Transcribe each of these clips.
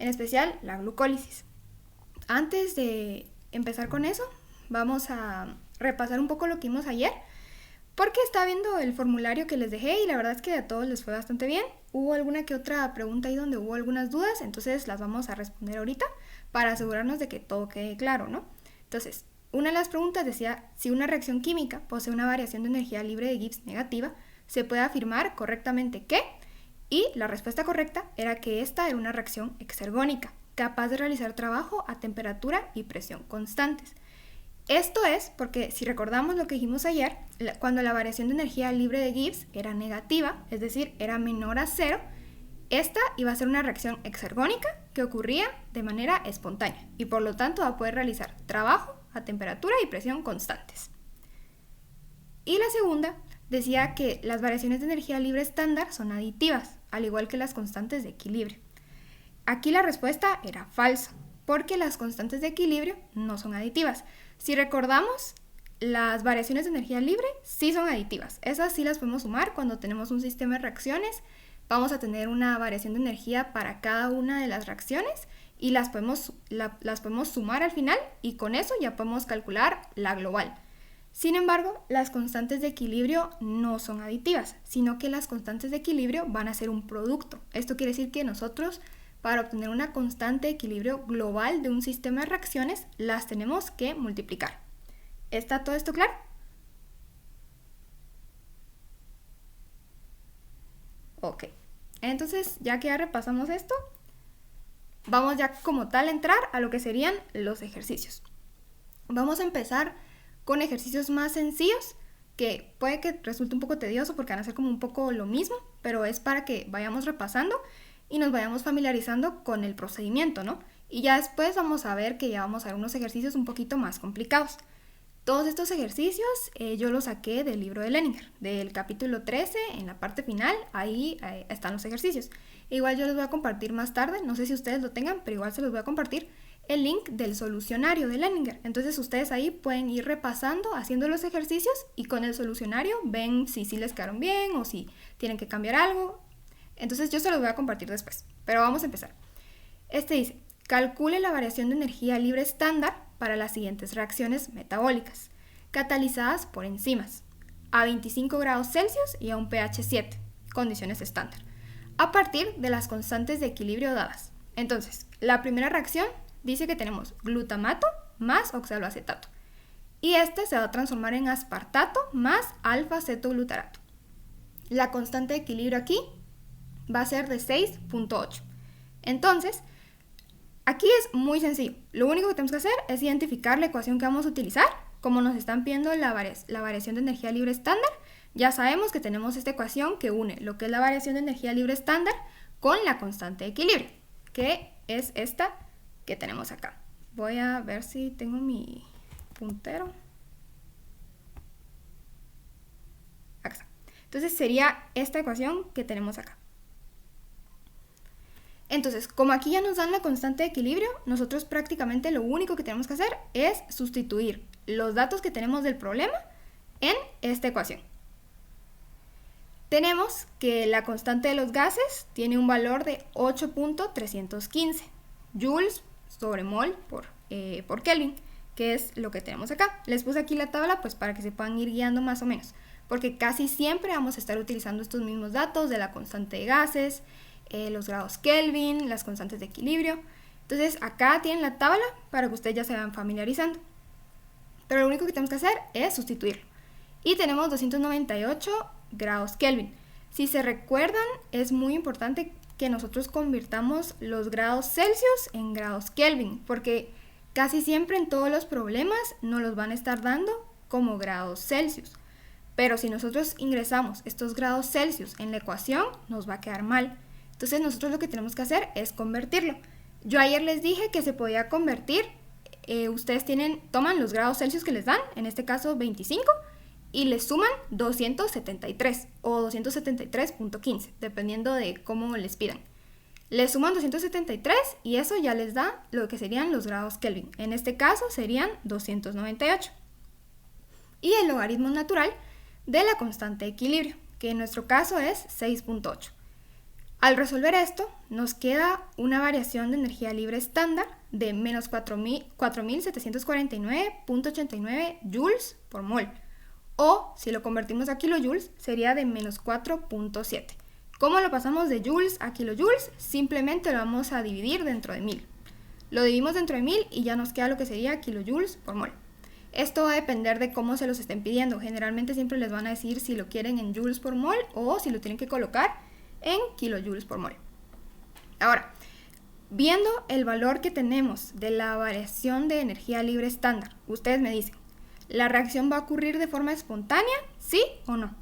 en especial la glucólisis. Antes de empezar con eso, vamos a repasar un poco lo que vimos ayer, porque estaba viendo el formulario que les dejé y la verdad es que a todos les fue bastante bien. Hubo alguna que otra pregunta ahí donde hubo algunas dudas, entonces las vamos a responder ahorita para asegurarnos de que todo quede claro, ¿no? Entonces, una de las preguntas decía, si una reacción química posee una variación de energía libre de Gibbs negativa, ¿se puede afirmar correctamente que? Y la respuesta correcta era que esta era una reacción exergónica, capaz de realizar trabajo a temperatura y presión constantes. Esto es porque, si recordamos lo que dijimos ayer, cuando la variación de energía libre de Gibbs era negativa, es decir, era menor a 0, esta iba a ser una reacción exergónica que ocurría de manera espontánea y por lo tanto va a poder realizar trabajo a temperatura y presión constantes. Y la segunda decía que las variaciones de energía libre estándar son aditivas, al igual que las constantes de equilibrio. Aquí la respuesta era falsa, porque las constantes de equilibrio no son aditivas. Si recordamos, las variaciones de energía libre sí son aditivas. Esas sí las podemos sumar cuando tenemos un sistema de reacciones. Vamos a tener una variación de energía para cada una de las reacciones y las podemos sumar al final y con eso ya podemos calcular la global. Sin embargo, las constantes de equilibrio no son aditivas, sino que las constantes de equilibrio van a ser un producto. Esto quiere decir que nosotros, para obtener una constante de equilibrio global de un sistema de reacciones, las tenemos que multiplicar. ¿Está todo esto claro? Ok, entonces ya que ya repasamos esto, vamos ya como tal a entrar a lo que serían los ejercicios. Vamos a empezar con ejercicios más sencillos, que puede que resulte un poco tedioso porque van a ser como un poco lo mismo, pero es para que vayamos repasando y nos vayamos familiarizando con el procedimiento, ¿no? Y ya después vamos a ver que ya vamos a ver unos ejercicios un poquito más complicados. Todos estos ejercicios yo los saqué del libro de Leninger, del capítulo 13, en la parte final, ahí están los ejercicios. Igual yo les voy a compartir más tarde, no sé si ustedes lo tengan, pero igual se los voy a compartir el link del solucionario de Leninger. Entonces ustedes ahí pueden ir repasando, haciendo los ejercicios y con el solucionario ven si les quedaron bien o si tienen que cambiar algo. Entonces yo se los voy a compartir después, pero vamos a empezar. Este dice, calcule la variación de energía libre estándar para las siguientes reacciones metabólicas, catalizadas por enzimas, a 25 grados Celsius y a un pH 7, condiciones estándar, a partir de las constantes de equilibrio dadas. Entonces, la primera reacción dice que tenemos glutamato más oxaloacetato, y este se va a transformar en aspartato más alfa-cetoglutarato. La constante de equilibrio aquí va a ser de 6.8. Entonces, aquí es muy sencillo. Lo único que tenemos que hacer es identificar la ecuación que vamos a utilizar. Como nos están pidiendo la variación de energía libre estándar, ya sabemos que tenemos esta ecuación que une lo que es la variación de energía libre estándar con la constante de equilibrio, que es esta que tenemos acá. Voy a ver si tengo mi puntero. Acá está. Entonces sería esta ecuación que tenemos acá. Entonces, como aquí ya nos dan la constante de equilibrio, nosotros prácticamente lo único que tenemos que hacer es sustituir los datos que tenemos del problema en esta ecuación. Tenemos que la constante de los gases tiene un valor de 8.315 joules sobre mol por Kelvin, que es lo que tenemos acá. Les puse aquí la tabla pues para que se puedan ir guiando más o menos, porque casi siempre vamos a estar utilizando estos mismos datos de la constante de gases, los grados Kelvin, las constantes de equilibrio. Entonces acá tienen la tabla para que ustedes ya se vayan familiarizando. Pero lo único que tenemos que hacer es sustituirlo. Y tenemos 298 grados Kelvin. Si se recuerdan, es muy importante que nosotros convirtamos los grados Celsius en grados Kelvin, porque casi siempre en todos los problemas nos los van a estar dando como grados Celsius. Pero si nosotros ingresamos estos grados Celsius en la ecuación, nos va a quedar mal. Entonces nosotros lo que tenemos que hacer es convertirlo. Yo ayer les dije que se podía convertir. Ustedes toman los grados Celsius que les dan, en este caso 25, y les suman 273 o 273.15, dependiendo de cómo les pidan. Les suman 273 y eso ya les da lo que serían los grados Kelvin. En este caso serían 298. Y el logaritmo natural de la constante de equilibrio, que en nuestro caso es 6.8. Al resolver esto, nos queda una variación de energía libre estándar de menos 4.749.89 joules por mol. O, si lo convertimos a kilojoules, sería de menos 4.7. ¿Cómo lo pasamos de joules a kilojoules? Simplemente lo vamos a dividir dentro de 1000. Lo dividimos dentro de 1000 y ya nos queda lo que sería kilojoules por mol. Esto va a depender de cómo se los estén pidiendo. Generalmente siempre les van a decir si lo quieren en joules por mol o si lo tienen que colocar en kilojoules por mol. Ahora, viendo el valor que tenemos de la variación de energía libre estándar, ustedes me dicen, ¿la reacción va a ocurrir de forma espontánea? ¿Sí o no?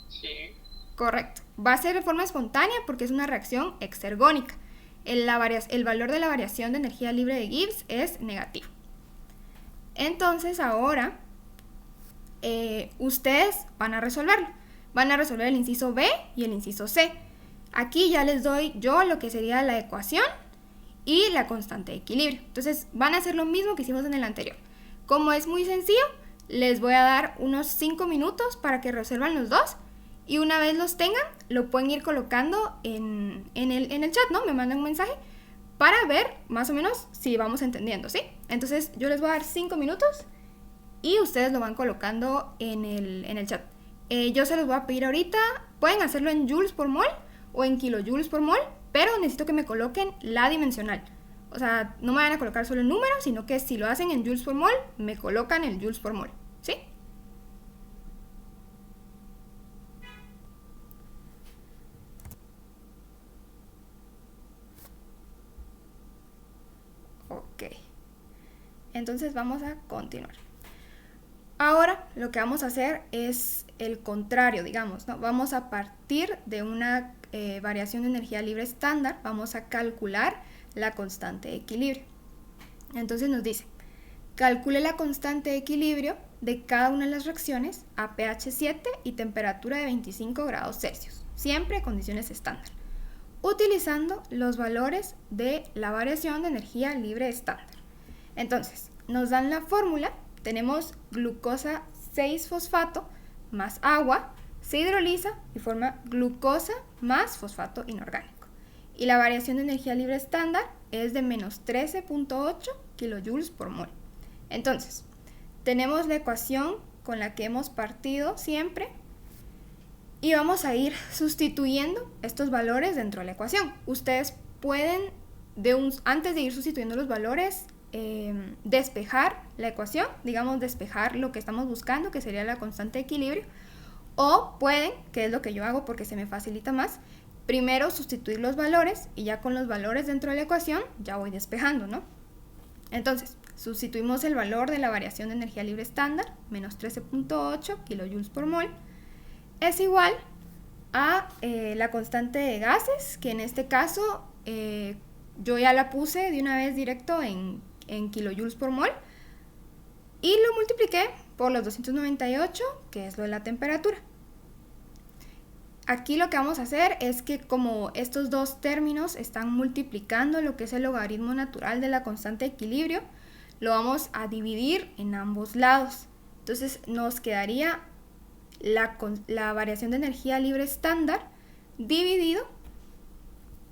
Sí. Correcto. Va a ser de forma espontánea porque es una reacción exergónica. El valor de la variación de energía libre de Gibbs es negativo. Entonces ahora ustedes van a resolverlo. Van a resolver el inciso B y el inciso C. Aquí ya les doy yo lo que sería la ecuación y la constante de equilibrio. Entonces van a hacer lo mismo que hicimos en el anterior. Como es muy sencillo, les voy a dar unos 5 minutos para que resuelvan los dos. Y una vez los tengan, lo pueden ir colocando en el chat, ¿no? Me mandan un mensaje para ver más o menos si vamos entendiendo, ¿sí? Entonces yo les voy a dar 5 minutos y ustedes lo van colocando en el chat. Yo se los voy a pedir ahorita, pueden hacerlo en joules por mol o en kilojoules por mol, pero necesito que me coloquen la dimensional. O sea, no me van a colocar solo el número, sino que si lo hacen en joules por mol, me colocan el joules por mol, ¿sí? Ok. Entonces vamos a continuar. Ahora lo que vamos a hacer es el contrario, digamos, ¿no? Vamos a partir de una variación de energía libre estándar, vamos a calcular la constante de equilibrio. Entonces nos dice, calcule la constante de equilibrio de cada una de las reacciones a pH 7 y temperatura de 25 grados Celsius, siempre condiciones estándar, utilizando los valores de la variación de energía libre estándar. Entonces, nos dan la fórmula. Tenemos glucosa 6-fosfato más agua, se hidroliza y forma glucosa más fosfato inorgánico. Y la variación de energía libre estándar es de menos 13.8 kilojoules por mol. Entonces, tenemos la ecuación con la que hemos partido siempre y vamos a ir sustituyendo estos valores dentro de la ecuación. Ustedes pueden, antes de ir sustituyendo los valores, despejar la ecuación, digamos despejar lo que estamos buscando, que sería la constante de equilibrio, o pueden, que es lo que yo hago porque se me facilita más, primero sustituir los valores y ya con los valores dentro de la ecuación ya voy despejando, ¿no? Entonces, sustituimos el valor de la variación de energía libre estándar, menos 13.8 kilojoules por mol, es igual a la constante de gases, que en este caso yo ya la puse de una vez directo en kilojoules por mol y lo multipliqué por los 298, que es lo de la temperatura. Aquí lo que vamos a hacer es que como estos dos términos están multiplicando lo que es el logaritmo natural de la constante de equilibrio, lo vamos a dividir en ambos lados. Entonces nos quedaría la variación de energía libre estándar dividido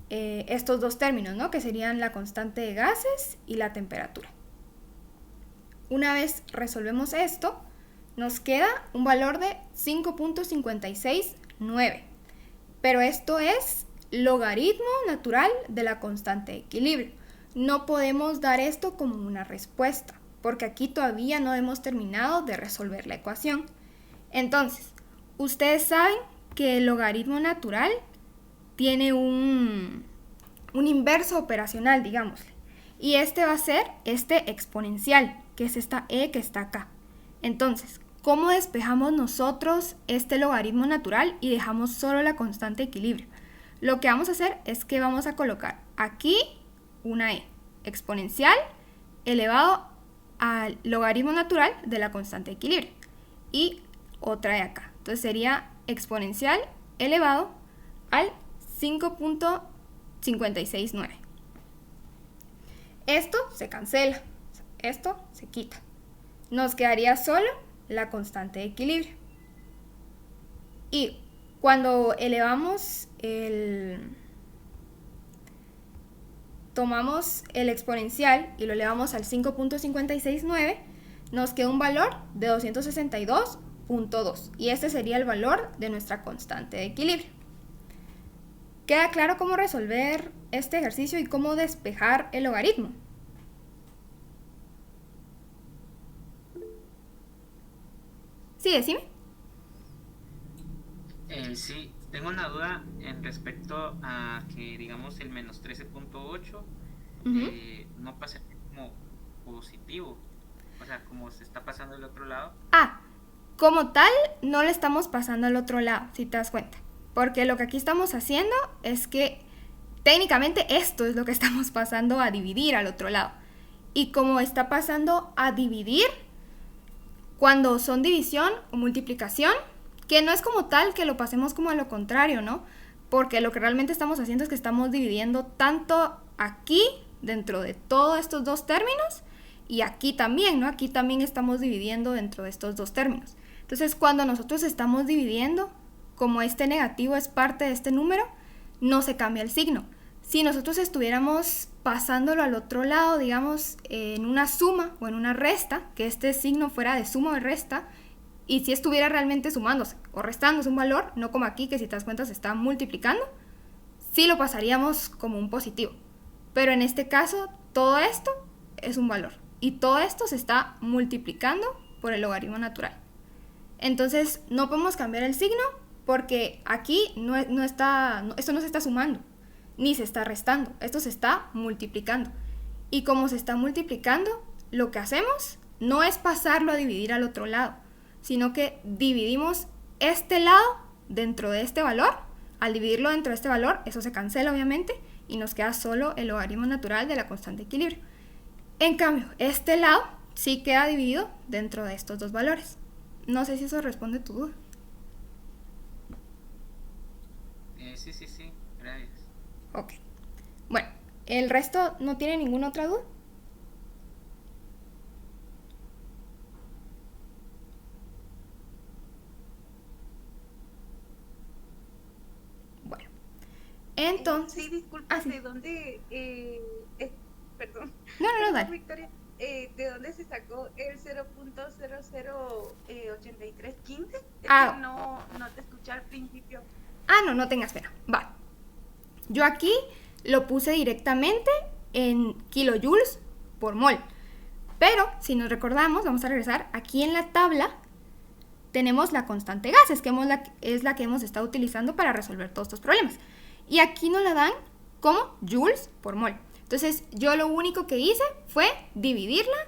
estos dos términos, ¿no? Que serían la constante de gases y la temperatura. Una vez resolvemos esto, nos queda un valor de 5.569, pero esto es logaritmo natural de la constante de equilibrio. No podemos dar esto como una respuesta, porque aquí todavía no hemos terminado de resolver la ecuación. Entonces, ustedes saben que el logaritmo natural tiene un inverso operacional, digámosle. Y este va a ser este exponencial, que es esta e que está acá. Entonces, ¿cómo despejamos nosotros este logaritmo natural y dejamos solo la constante de equilibrio? Lo que vamos a hacer es que vamos a colocar aquí una e exponencial elevado al logaritmo natural de la constante de equilibrio y otra de acá. Entonces sería exponencial elevado al 5.569. Esto se cancela, esto se quita. Nos quedaría solo la constante de equilibrio. Y cuando tomamos el exponencial y lo elevamos al 5.569, nos queda un valor de 262.2 y este sería el valor de nuestra constante de equilibrio. ¿Queda claro cómo resolver este ejercicio y cómo despejar el logaritmo? Sí, decime. Sí, tengo una duda en respecto a que, digamos, el menos 13.8 Ujú. no pasa como positivo, o sea, como se está pasando del otro lado. Ah, como tal, no le estamos pasando al otro lado, si te das cuenta. Porque lo que aquí estamos haciendo es que técnicamente esto es lo que estamos pasando a dividir al otro lado. Y como está pasando a dividir, cuando son división o multiplicación, que no es como tal que lo pasemos como a lo contrario, ¿no? Porque lo que realmente estamos haciendo es que estamos dividiendo tanto aquí, dentro de todos estos dos términos, y aquí también, ¿no? Aquí también estamos dividiendo dentro de estos dos términos. Entonces, cuando nosotros estamos dividiendo, como este negativo es parte de este número, no se cambia el signo. Si nosotros estuviéramos pasándolo al otro lado, digamos, en una suma o en una resta, que este signo fuera de suma o de resta, y si estuviera realmente sumándose o restándose un valor, no como aquí que si te das cuenta se está multiplicando, sí lo pasaríamos como un positivo. Pero en este caso, todo esto es un valor y todo esto se está multiplicando por el logaritmo natural. Entonces no podemos cambiar el signo porque aquí esto no se está sumando ni se está restando, esto se está multiplicando. Y como se está multiplicando, lo que hacemos no es pasarlo a dividir al otro lado, sino que dividimos este lado dentro de este valor. Al dividirlo dentro de este valor, eso se cancela obviamente y nos queda solo el logaritmo natural de la constante de equilibrio. En cambio, este lado sí queda dividido dentro de estos dos valores. No sé si eso responde tu duda. Sí, sí, sí, gracias. Ok. Bueno, ¿el resto no tiene ninguna otra duda? Bueno, Sí, entonces... disculpa, Ah, sí. ¿de dónde, perdón, No, no, no, perdón, dale. Victoria, ¿de dónde se sacó el 0.008315? Es que Ah, no te escuché al principio. no, no tengas pena. Va. Yo aquí lo puse directamente en kilojoules por mol. Pero, si nos recordamos, vamos a regresar, aquí en la tabla tenemos la constante gases, que es la que hemos estado utilizando para resolver todos estos problemas. Y aquí nos la dan como joules por mol. Entonces, yo lo único que hice fue dividirla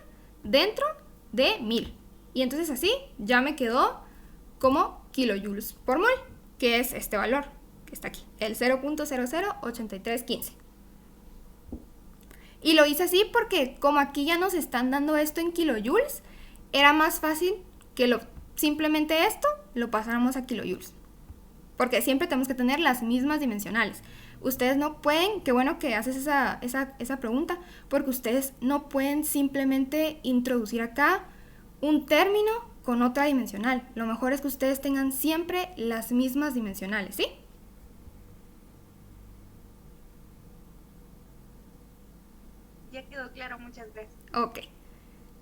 dentro de 1000. Y entonces así ya me quedó como kilojoules por mol, que es este valor que está aquí, el 0.008315. Y lo hice así porque como aquí ya nos están dando esto en kilojoules, era más fácil que simplemente esto lo pasáramos a kilojoules. Porque siempre tenemos que tener las mismas dimensionales. Ustedes no pueden, qué bueno que haces esa pregunta, porque ustedes no pueden simplemente introducir acá un término con otra dimensional. Lo mejor es que ustedes tengan siempre las mismas dimensionales, ¿sí? Ya quedó claro, muchas gracias. Ok.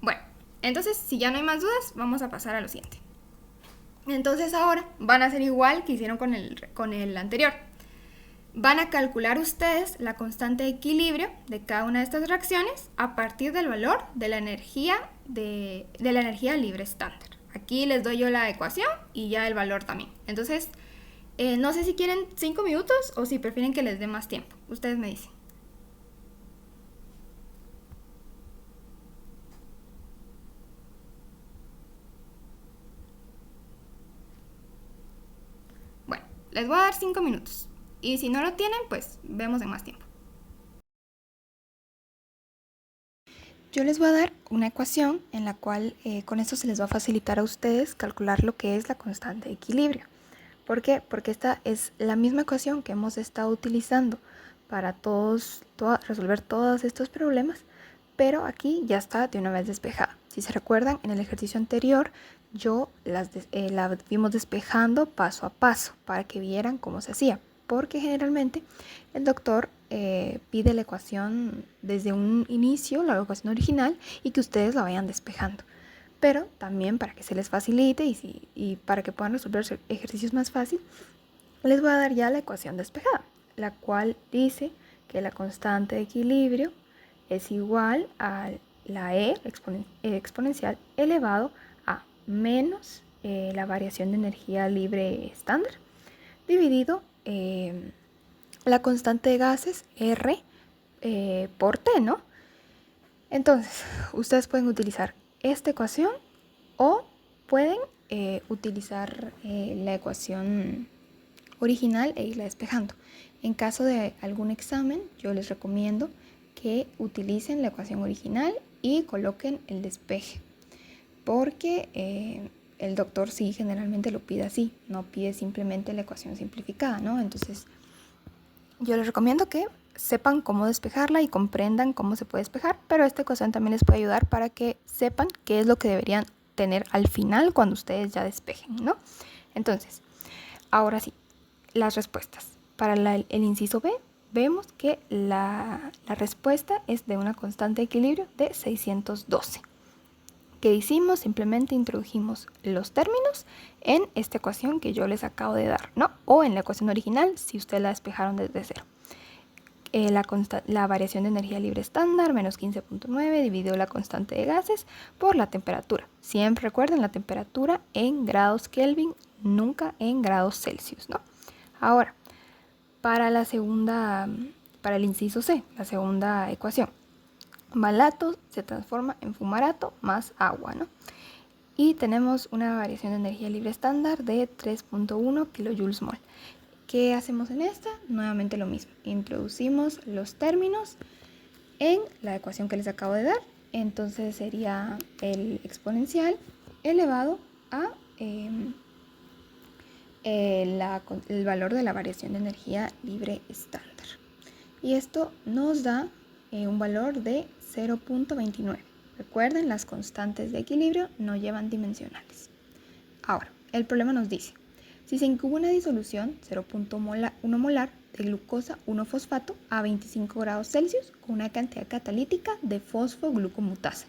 Bueno, entonces si ya no hay más dudas, vamos a pasar a lo siguiente. Entonces ahora van a hacer igual que hicieron con el anterior. Van a calcular ustedes la constante de equilibrio de cada una de estas reacciones a partir del valor de la energía libre estándar. Aquí les doy yo la ecuación y ya el valor también. Entonces, no sé si quieren 5 minutos o si prefieren que les dé más tiempo. Ustedes me dicen. Bueno, les voy a dar 5 minutos. Y si no lo tienen, pues vemos en más tiempo. Yo les voy a dar una ecuación en la cual con esto se les va a facilitar a ustedes calcular lo que es la constante de equilibrio. ¿Por qué? Porque esta es la misma ecuación que hemos estado utilizando para resolver todos estos problemas, pero aquí ya está de una vez despejada. Si se recuerdan, en el ejercicio anterior la fuimos despejando paso a paso para que vieran cómo se hacía, porque generalmente el doctor pide la ecuación desde un inicio, la ecuación original, y que ustedes la vayan despejando. Pero también para que se les facilite y para que puedan resolver ejercicios más fácil, les voy a dar ya la ecuación despejada, la cual dice que la constante de equilibrio es igual a la exponencial elevado a menos la variación de energía libre estándar dividido la constante de gases R por T, ¿no? Entonces, ustedes pueden utilizar esta ecuación o pueden utilizar la ecuación original e irla despejando. En caso de algún examen, yo les recomiendo que utilicen la ecuación original y coloquen el despeje, porque el doctor sí generalmente lo pide así, no pide simplemente la ecuación simplificada, ¿no? Entonces, yo les recomiendo que sepan cómo despejarla y comprendan cómo se puede despejar, pero esta ecuación también les puede ayudar para que sepan qué es lo que deberían tener al final cuando ustedes ya despejen, ¿no? Entonces, ahora sí, las respuestas. Para el inciso B, vemos que la respuesta es de una constante de equilibrio de 612. ¿Qué hicimos? Simplemente introdujimos los términos en esta ecuación que yo les acabo de dar, ¿no? O en la ecuación original, si ustedes la despejaron desde cero. La variación de energía libre estándar, menos 15.9, dividido la constante de gases por la temperatura. Siempre recuerden la temperatura en grados Kelvin, nunca en grados Celsius, ¿no? Ahora, para el inciso C, la segunda ecuación. Malato se transforma en fumarato más agua, ¿no? Y tenemos una variación de energía libre estándar de 3.1 kJ/mol. ¿Qué hacemos en esta? Nuevamente lo mismo. Introducimos los términos en la ecuación que les acabo de dar. Entonces sería el exponencial elevado a el valor de la variación de energía libre estándar. Y esto nos da un valor de 0.29. Recuerden, las constantes de equilibrio no llevan dimensionales. Ahora, el problema nos dice, si se incuba una disolución 0.1 molar de glucosa 1-fosfato a 25 grados Celsius con una cantidad catalítica de fosfoglucomutasa,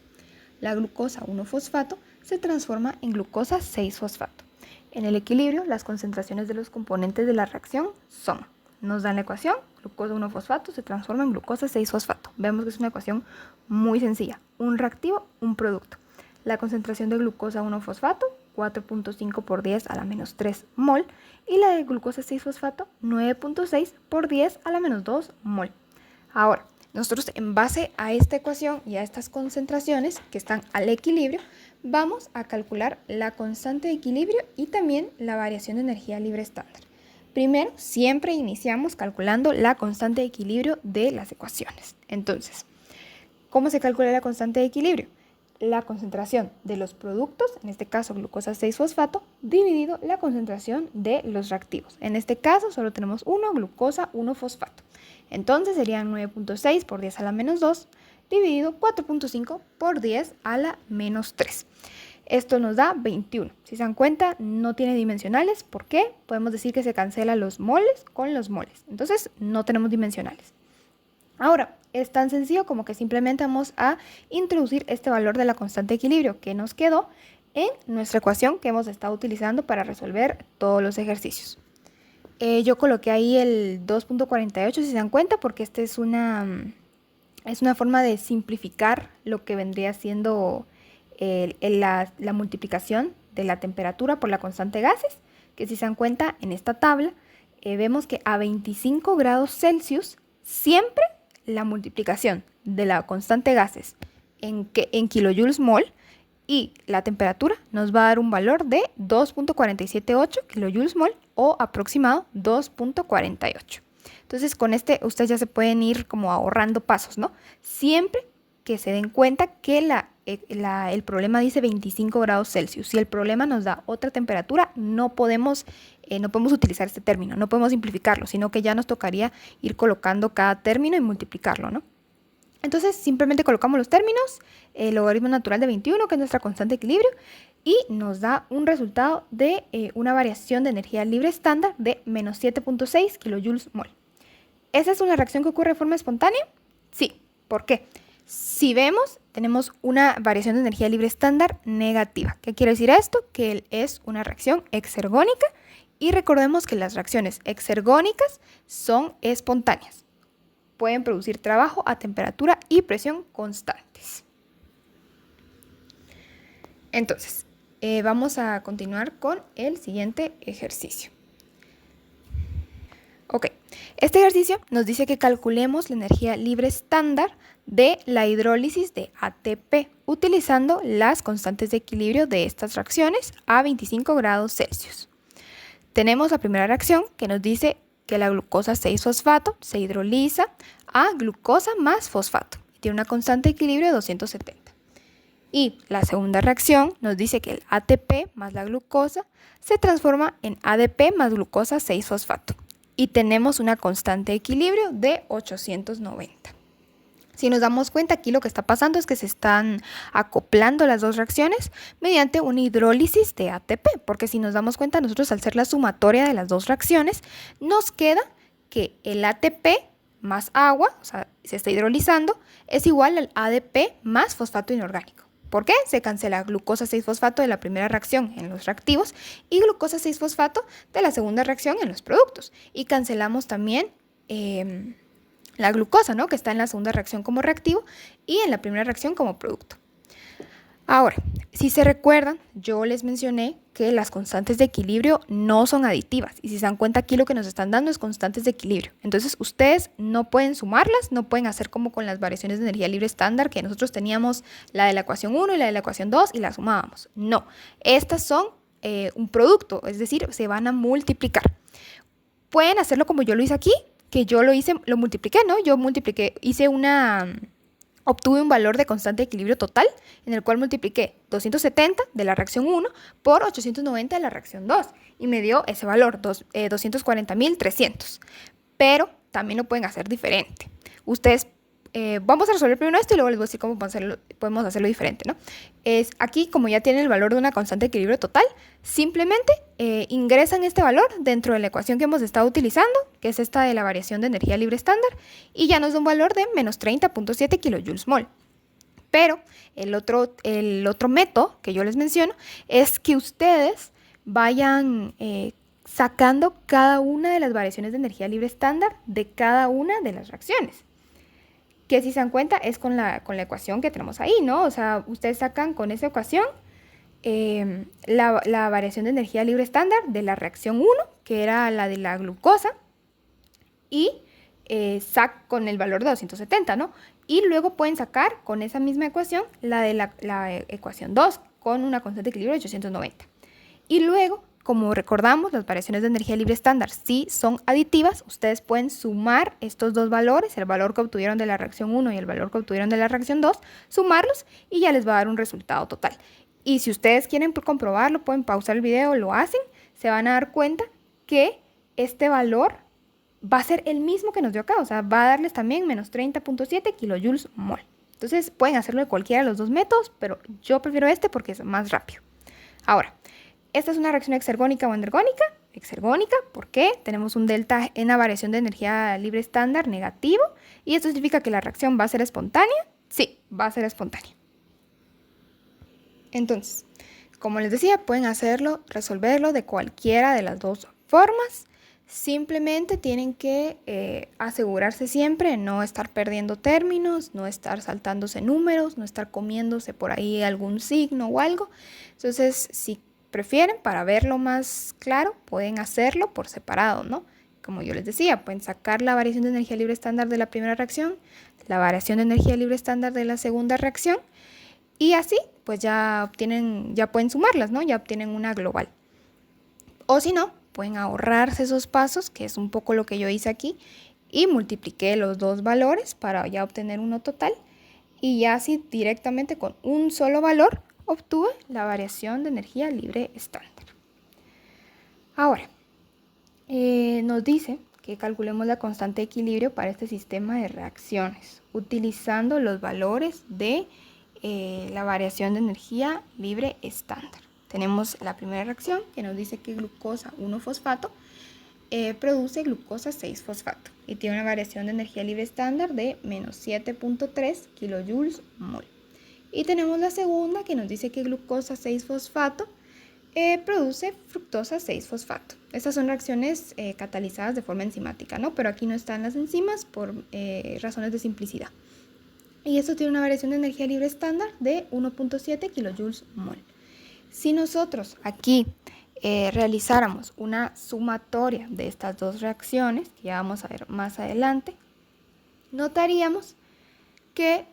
la glucosa 1-fosfato se transforma en glucosa 6-fosfato. En el equilibrio, las concentraciones de los componentes de la reacción son, nos dan la ecuación, glucosa 1-fosfato se transforma en glucosa 6-fosfato. Vemos que es una ecuación muy sencilla, un reactivo, un producto. La concentración de glucosa 1-fosfato, 4.5 por 10 a la menos 3 mol, y la de glucosa 6-fosfato, 9.6 por 10 a la menos 2 mol. Ahora, nosotros en base a esta ecuación y a estas concentraciones que están al equilibrio, vamos a calcular la constante de equilibrio y también la variación de energía libre estándar. Primero, siempre iniciamos calculando la constante de equilibrio de las ecuaciones. Entonces, ¿cómo se calcula la constante de equilibrio? La concentración de los productos, en este caso glucosa 6-fosfato, dividido la concentración de los reactivos. En este caso solo tenemos glucosa 1-fosfato. Entonces serían 9.6 por 10 a la menos 2, dividido 4.5 por 10 a la menos 3. Esto nos da 21. Si se dan cuenta, no tiene dimensionales. ¿Por qué? Podemos decir que se cancelan los moles con los moles. Entonces, no tenemos dimensionales. Ahora, es tan sencillo como que simplemente vamos a introducir este valor de la constante de equilibrio que nos quedó en nuestra ecuación que hemos estado utilizando para resolver todos los ejercicios. Yo coloqué ahí el 2.48, si se dan cuenta, porque esta es una forma de simplificar lo que vendría siendo la multiplicación de la temperatura por la constante de gases, que si se dan cuenta en esta tabla, vemos que a 25 grados Celsius siempre la multiplicación de la constante de gases en kilojoules mol y la temperatura nos va a dar un valor de 2.478 kilojoules mol o aproximado 2.48. Entonces con este ustedes ya se pueden ir como ahorrando pasos, ¿no? Siempre que se den cuenta que el problema dice 25 grados Celsius. Si el problema nos da otra temperatura, no podemos utilizar este término, no podemos simplificarlo, sino que ya nos tocaría ir colocando cada término y multiplicarlo, ¿no? Entonces simplemente colocamos los términos, el logaritmo natural de 21, que es nuestra constante de equilibrio, y nos da un resultado de una variación de energía libre estándar de menos 7.6 kilojoules mol. ¿Esa es una reacción que ocurre de forma espontánea? Sí. ¿Por qué? Si vemos, tenemos una variación de energía libre estándar negativa. ¿Qué quiere decir esto? Que es una reacción exergónica, y recordemos que las reacciones exergónicas son espontáneas. Pueden producir trabajo a temperatura y presión constantes. Entonces, vamos a continuar con el siguiente ejercicio. Ok, este ejercicio nos dice que calculemos la energía libre estándar de la hidrólisis de ATP utilizando las constantes de equilibrio de estas reacciones a 25 grados Celsius. Tenemos la primera reacción que nos dice que la glucosa 6-fosfato se hidroliza a glucosa más fosfato y tiene una constante de equilibrio de 270. Y la segunda reacción nos dice que el ATP más la glucosa se transforma en ADP más glucosa 6-fosfato y tenemos una constante de equilibrio de 890. Si nos damos cuenta, aquí lo que está pasando es que se están acoplando las dos reacciones mediante una hidrólisis de ATP, porque si nos damos cuenta, nosotros al ser la sumatoria de las dos reacciones, nos queda que el ATP más agua, o sea, se está hidrolizando, es igual al ADP más fosfato inorgánico. ¿Por qué? Se cancela glucosa 6-fosfato de la primera reacción en los reactivos y glucosa 6-fosfato de la segunda reacción en los productos. Y cancelamos también la glucosa, ¿no? Que está en la segunda reacción como reactivo y en la primera reacción como producto. Ahora, si se recuerdan, yo les mencioné que las constantes de equilibrio no son aditivas. Y si se dan cuenta, aquí lo que nos están dando es constantes de equilibrio. Entonces, ustedes no pueden sumarlas, no pueden hacer como con las variaciones de energía libre estándar, que nosotros teníamos la de la ecuación 1 y la de la ecuación 2 y las sumábamos. No, estas son un producto, es decir, se van a multiplicar. Pueden hacerlo como yo lo hice aquí, que yo lo hice, lo multipliqué, ¿no? Yo multipliqué, obtuve un valor de constante de equilibrio total, en el cual multipliqué 270 de la reacción 1 por 890 de la reacción 2, y me dio ese valor, 240.300. Pero también lo pueden hacer diferente. Ustedes, vamos a resolver primero esto y luego les voy a decir cómo podemos hacerlo diferente, ¿no? Aquí, como ya tienen el valor de una constante de equilibrio total, simplemente ingresan este valor dentro de la ecuación que hemos estado utilizando, que es esta de la variación de energía libre estándar, y ya nos da un valor de menos 30.7 kilojoules mol. Pero el otro método que yo les menciono es que ustedes vayan sacando cada una de las variaciones de energía libre estándar de cada una de las reacciones. Que si se dan cuenta es con la ecuación que tenemos ahí, ¿no? O sea, ustedes sacan con esa ecuación la variación de energía libre estándar de la reacción 1, que era la de la glucosa, y con el valor de 270, ¿no? Y luego pueden sacar con esa misma ecuación la de la ecuación 2, con una constante de equilibrio de 890. Y luego, como recordamos, las variaciones de energía libre estándar sí son aditivas. Ustedes pueden sumar estos dos valores, el valor que obtuvieron de la reacción 1 y el valor que obtuvieron de la reacción 2, sumarlos y ya les va a dar un resultado total. Y si ustedes quieren comprobarlo, pueden pausar el video, lo hacen, se van a dar cuenta que este valor va a ser el mismo que nos dio acá, o sea, va a darles también menos 30.7 kilojoules mol. Entonces pueden hacerlo de cualquiera de los dos métodos, pero yo prefiero este porque es más rápido. Ahora, esta es una reacción exergónica o endergónica. Exergónica, ¿por qué? Tenemos un delta en la variación de energía libre estándar negativo, y esto significa que la reacción va a ser espontánea. Sí, va a ser espontánea. Entonces, como les decía, pueden resolverlo de cualquiera de las dos formas. Simplemente tienen que asegurarse siempre de no estar perdiendo términos, no estar saltándose números, no estar comiéndose por ahí algún signo o algo. Entonces, si prefieren, para verlo más claro, pueden hacerlo por separado, ¿no? Como yo les decía, pueden sacar la variación de energía libre estándar de la primera reacción, la variación de energía libre estándar de la segunda reacción, y así pues ya pueden sumarlas, ¿no? Ya obtienen una global. O si no, pueden ahorrarse esos pasos, que es un poco lo que yo hice aquí, y multipliqué los dos valores para ya obtener uno total, y ya así directamente con un solo valor obtuve la variación de energía libre estándar. Ahora, nos dice que calculemos la constante de equilibrio para este sistema de reacciones, utilizando los valores de la variación de energía libre estándar. Tenemos la primera reacción que nos dice que glucosa 1-fosfato produce glucosa 6-fosfato y tiene una variación de energía libre estándar de menos 7.3 kilojoules mol. Y tenemos la segunda que nos dice que glucosa 6-fosfato produce fructosa 6-fosfato. Estas son reacciones catalizadas de forma enzimática, ¿no? Pero aquí no están las enzimas por razones de simplicidad. Y esto tiene una variación de energía libre estándar de 1.7 kilojoules mol. Si nosotros aquí realizáramos una sumatoria de estas dos reacciones, que ya vamos a ver más adelante, notaríamos que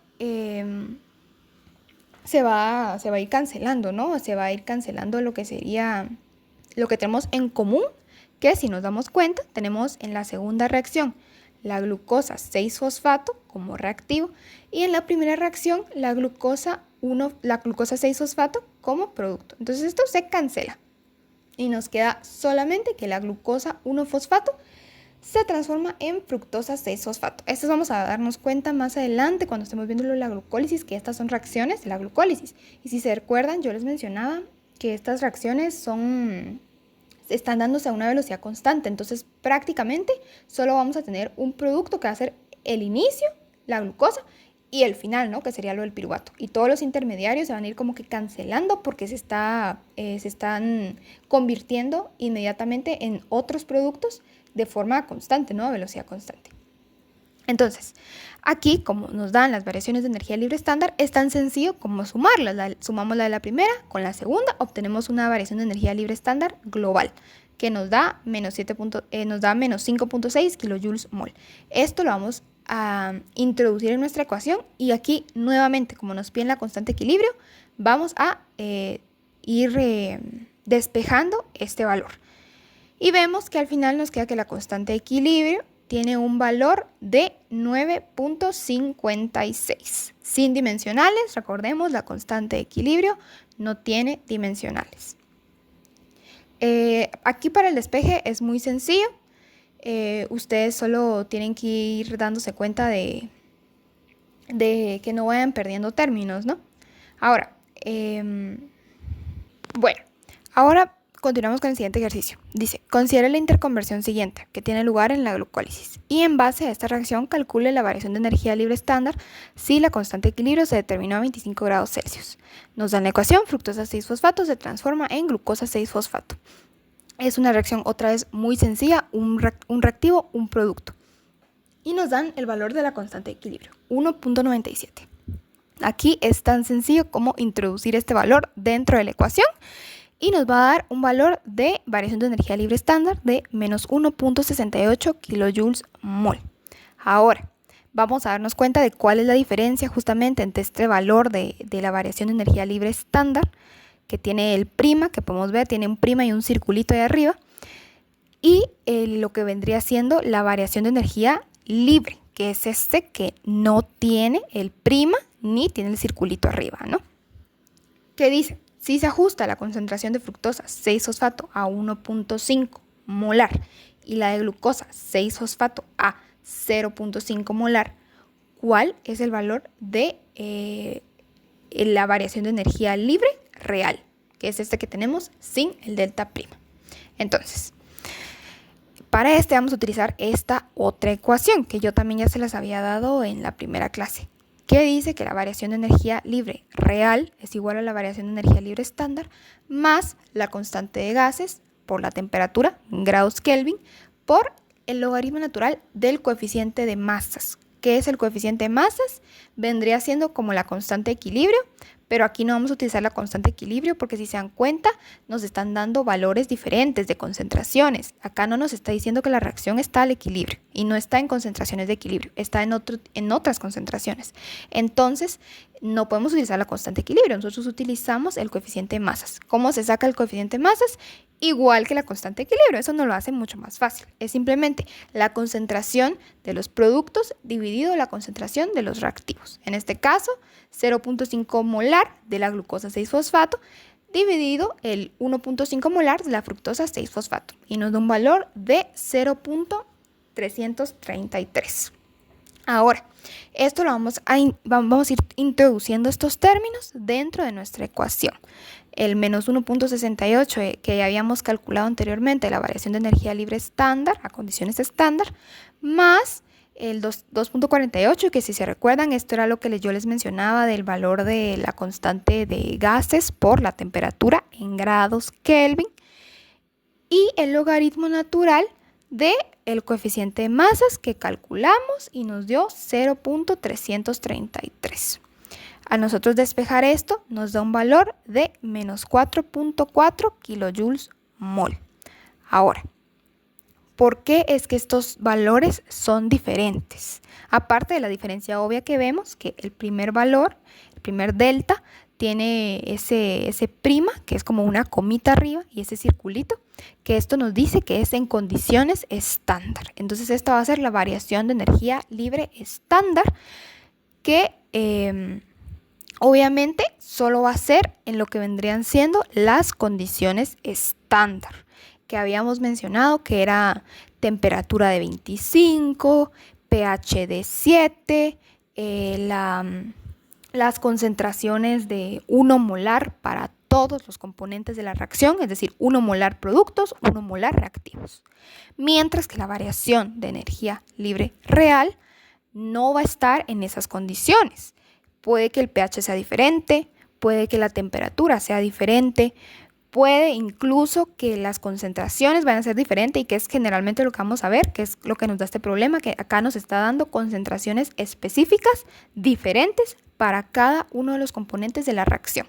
se va a ir cancelando, ¿no? Se va a ir cancelando lo que sería lo que tenemos en común, que si nos damos cuenta, tenemos en la segunda reacción la glucosa 6-fosfato como reactivo y en la primera reacción la glucosa 6-fosfato como producto. Entonces esto se cancela y nos queda solamente que la glucosa 1-fosfato se transforma en fructosa 6-fosfato. Esto vamos a darnos cuenta más adelante cuando estemos viendo la glucólisis, que estas son reacciones de la glucólisis. Y si se recuerdan, yo les mencionaba que estas reacciones están dándose a una velocidad constante. Entonces, prácticamente solo vamos a tener un producto que va a ser el inicio, la glucosa, y el final, ¿no? Que sería lo del piruvato. Y todos los intermediarios se van a ir como que cancelando porque se están convirtiendo inmediatamente en otros productos de forma constante, ¿no? A velocidad constante. Entonces, aquí, como nos dan las variaciones de energía libre estándar, es tan sencillo como sumarlas. Sumamos la de la primera con la segunda, obtenemos una variación de energía libre estándar global, que nos da menos 5.6 kilojoules mol. Esto lo vamos a introducir en nuestra ecuación y aquí, nuevamente, como nos piden la constante de equilibrio, vamos a ir despejando este valor. Y vemos que al final nos queda que la constante de equilibrio tiene un valor de 9.56. Sin dimensionales, recordemos, la constante de equilibrio no tiene dimensionales. Aquí para el despeje es muy sencillo. Ustedes solo tienen que ir dándose cuenta de que no vayan perdiendo términos, ¿no? Ahora, ahora continuamos con el siguiente ejercicio. Dice, considere la interconversión siguiente, que tiene lugar en la glucólisis, y en base a esta reacción calcule la variación de energía libre estándar si la constante de equilibrio se determinó a 25 grados Celsius. Nos dan la ecuación, fructosa 6-fosfato se transforma en glucosa 6-fosfato. Es una reacción otra vez muy sencilla, un reactivo, un producto. Y nos dan el valor de la constante de equilibrio, 1.97. Aquí es tan sencillo como introducir este valor dentro de la ecuación y nos va a dar un valor de variación de energía libre estándar de menos 1.68 kilojoules mol. Ahora, vamos a darnos cuenta de cuál es la diferencia justamente entre este valor de la variación de energía libre estándar, que tiene el prima, que podemos ver, tiene un prima y un circulito ahí arriba, y lo que vendría siendo la variación de energía libre, que es este que no tiene el prima ni tiene el circulito arriba, ¿no? ¿Qué dice? Si se ajusta la concentración de fructosa 6-fosfato a 1.5 molar y la de glucosa 6-fosfato a 0.5 molar, ¿cuál es el valor de la variación de energía libre real? Que es este que tenemos sin el delta prima. Entonces, para este vamos a utilizar esta otra ecuación que yo también ya se las había dado en la primera clase, que dice que la variación de energía libre real es igual a la variación de energía libre estándar más la constante de gases por la temperatura, en grados Kelvin, por el logaritmo natural del coeficiente de masas. ¿Qué es el coeficiente de masas? Vendría siendo como la constante de equilibrio, pero aquí no vamos a utilizar la constante de equilibrio porque si se dan cuenta nos están dando valores diferentes de concentraciones. Acá no nos está diciendo que la reacción está al equilibrio y no está en concentraciones de equilibrio, está en otras concentraciones. Entonces no podemos utilizar la constante de equilibrio, nosotros utilizamos el coeficiente de masas. ¿Cómo se saca el coeficiente de masas? Igual que la constante de equilibrio, eso nos lo hace mucho más fácil. Es simplemente la concentración de los productos dividido la concentración de los reactivos. En este caso, 0.5 molar de la glucosa 6-fosfato dividido el 1.5 molar de la fructosa 6-fosfato. Y nos da un valor de 0.97. 333. Ahora, esto lo vamos a ir introduciendo estos términos dentro de nuestra ecuación. El menos 1.68 que ya habíamos calculado anteriormente, la variación de energía libre estándar a condiciones estándar, más el 2.48, que si se recuerdan, esto era lo que yo les mencionaba del valor de la constante de gases por la temperatura en grados Kelvin, y el logaritmo natural del coeficiente de masas que calculamos y nos dio 0.333. A nosotros despejar esto nos da un valor de menos 4.4 kilojoules mol. Ahora, ¿por qué es que estos valores son diferentes? Aparte de la diferencia obvia que vemos, que el primer valor, el primer delta, tiene ese prima, que es como una comita arriba, y ese circulito, que esto nos dice que es en condiciones estándar. Entonces esta va a ser la variación de energía libre estándar, que obviamente solo va a ser en lo que vendrían siendo las condiciones estándar, que habíamos mencionado que era temperatura de 25, pH de 7, las concentraciones de 1 molar para todos los componentes de la reacción, es decir, 1 molar productos, 1 molar reactivos. Mientras que la variación de energía libre real no va a estar en esas condiciones. Puede que el pH sea diferente, puede que la temperatura sea diferente, puede incluso que las concentraciones vayan a ser diferentes, y que es generalmente lo que vamos a ver, que es lo que nos da este problema, que acá nos está dando concentraciones específicas diferentes para cada uno de los componentes de la reacción.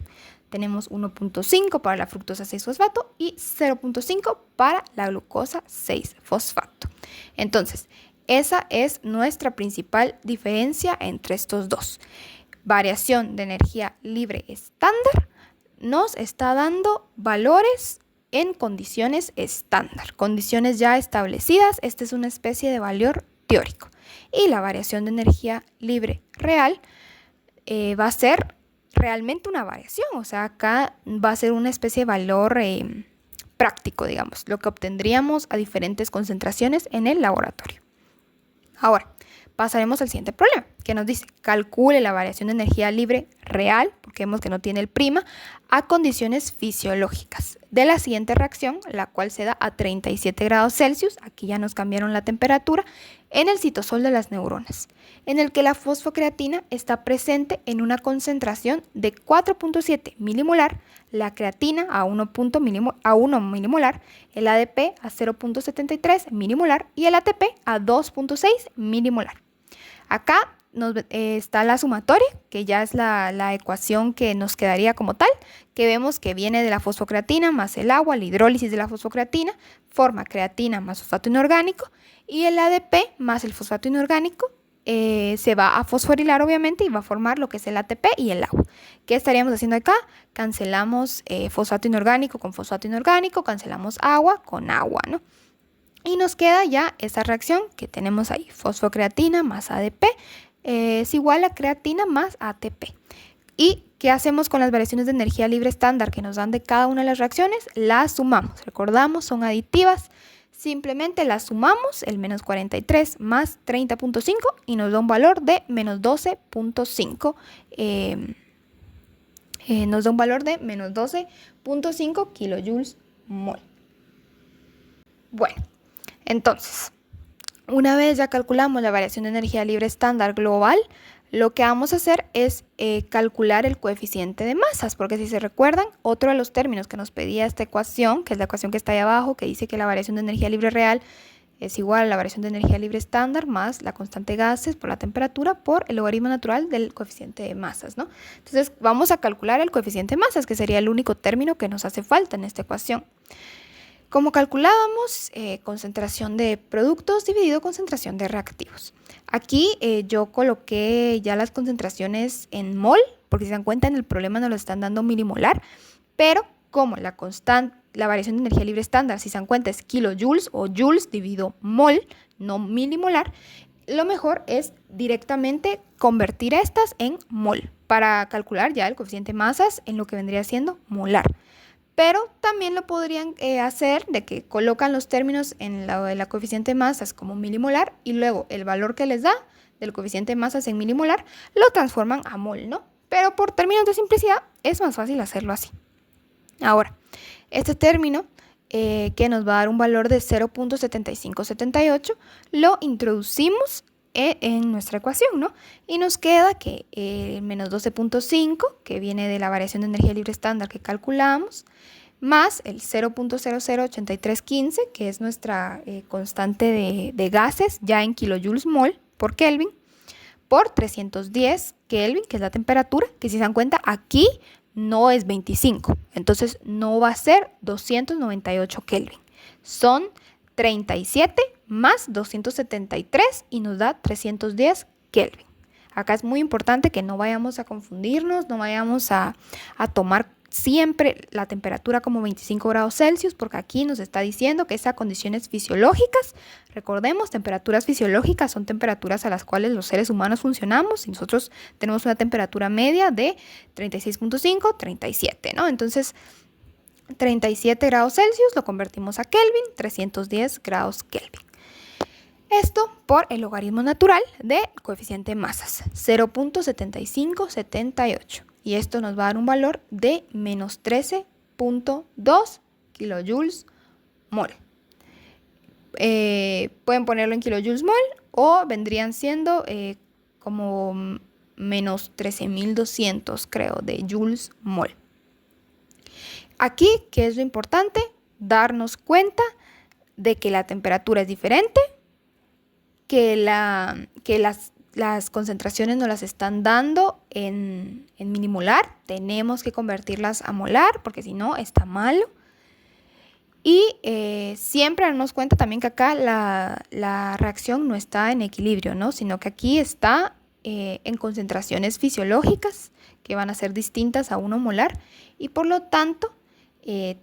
Tenemos 1.5 para la fructosa 6-fosfato y 0.5 para la glucosa 6-fosfato. Entonces, esa es nuestra principal diferencia entre estos dos. Variación de energía libre estándar nos está dando valores en condiciones estándar, condiciones ya establecidas. Esta es una especie de valor teórico. Y la variación de energía libre real va a ser realmente una variación, o sea, acá va a ser una especie de valor práctico, digamos, lo que obtendríamos a diferentes concentraciones en el laboratorio. Ahora, pasaremos al siguiente problema, que nos dice, calcule la variación de energía libre real, porque vemos que no tiene el prima, a condiciones fisiológicas de la siguiente reacción, la cual se da a 37 grados Celsius, aquí ya nos cambiaron la temperatura, en el citosol de las neuronas, en el que la fosfocreatina está presente en una concentración de 4.7 milimolar, la creatina a 1 milimolar, el ADP a 0.73 milimolar y el ATP a 2.6 milimolar. Acá está la sumatoria, que ya es la ecuación que nos quedaría como tal, que vemos que viene de la fosfocreatina más el agua, la hidrólisis de la fosfocreatina, forma creatina más fosfato inorgánico, y el ADP más el fosfato inorgánico se va a fosforilar obviamente y va a formar lo que es el ATP y el agua. ¿Qué estaríamos haciendo acá? Cancelamos fosfato inorgánico con fosfato inorgánico, cancelamos agua con agua, ¿no? Y nos queda ya esa reacción que tenemos ahí, fosfocreatina más ADP es igual a creatina más ATP. ¿Y qué hacemos con las variaciones de energía libre estándar que nos dan de cada una de las reacciones? Las sumamos, recordamos, son aditivas. Simplemente las sumamos, el menos 43 más 30.5 y nos da un valor de menos 12.5. Nos da un valor de menos 12.5 kilojoules mol. Bueno, entonces, una vez ya calculamos la variación de energía libre estándar global, lo que vamos a hacer es calcular el coeficiente de masas, porque si se recuerdan, otro de los términos que nos pedía esta ecuación, que es la ecuación que está ahí abajo, que dice que la variación de energía libre real es igual a la variación de energía libre estándar más la constante de gases por la temperatura por el logaritmo natural del coeficiente de masas, ¿no? Entonces vamos a calcular el coeficiente de masas, que sería el único término que nos hace falta en esta ecuación. Como calculábamos, concentración de productos dividido concentración de reactivos. Aquí yo coloqué ya las concentraciones en mol, porque si se dan cuenta en el problema nos lo están dando milimolar, pero como la variación de energía libre estándar, si se dan cuenta, es kilojoules o joules dividido mol, no milimolar, lo mejor es directamente convertir estas en mol para calcular ya el coeficiente de masas en lo que vendría siendo molar. Pero también lo podrían hacer de que colocan los términos en la coeficiente de masas como milimolar y luego el valor que les da del coeficiente de masas en milimolar lo transforman a mol, ¿no? Pero por términos de simplicidad es más fácil hacerlo así. Ahora, este término que nos va a dar un valor de 0.7578 lo introducimos en nuestra ecuación, ¿no? Y nos queda que menos 12.5, que viene de la variación de energía libre estándar que calculamos, más el 0.008315, que es nuestra constante de gases ya en kilojoules mol por Kelvin, por 310 Kelvin, que es la temperatura, que si se dan cuenta aquí no es 25, entonces no va a ser 298 Kelvin, son 37 más 273 y nos da 310 Kelvin. Acá es muy importante que no vayamos a confundirnos, no vayamos a tomar siempre la temperatura como 25 grados Celsius, porque aquí nos está diciendo que es a condiciones fisiológicas. Recordemos, temperaturas fisiológicas son temperaturas a las cuales los seres humanos funcionamos y nosotros tenemos una temperatura media de 36.5, 37, ¿no? Entonces, 37 grados Celsius lo convertimos a Kelvin, 310 grados Kelvin. Esto por el logaritmo natural del coeficiente de masas, 0.7578. Y esto nos va a dar un valor de menos 13.2 kilojoules mol. Pueden ponerlo en kilojoules mol o vendrían siendo como menos 13.200, creo, de joules mol. Aquí, ¿qué es lo importante? Darnos cuenta de que la temperatura es diferente, que las concentraciones nos las están dando en milimolar, tenemos que convertirlas a molar porque si no está malo. Y siempre darnos cuenta también que acá la reacción no está en equilibrio, ¿no? Sino que aquí está en concentraciones fisiológicas que van a ser distintas a 1 molar y por lo tanto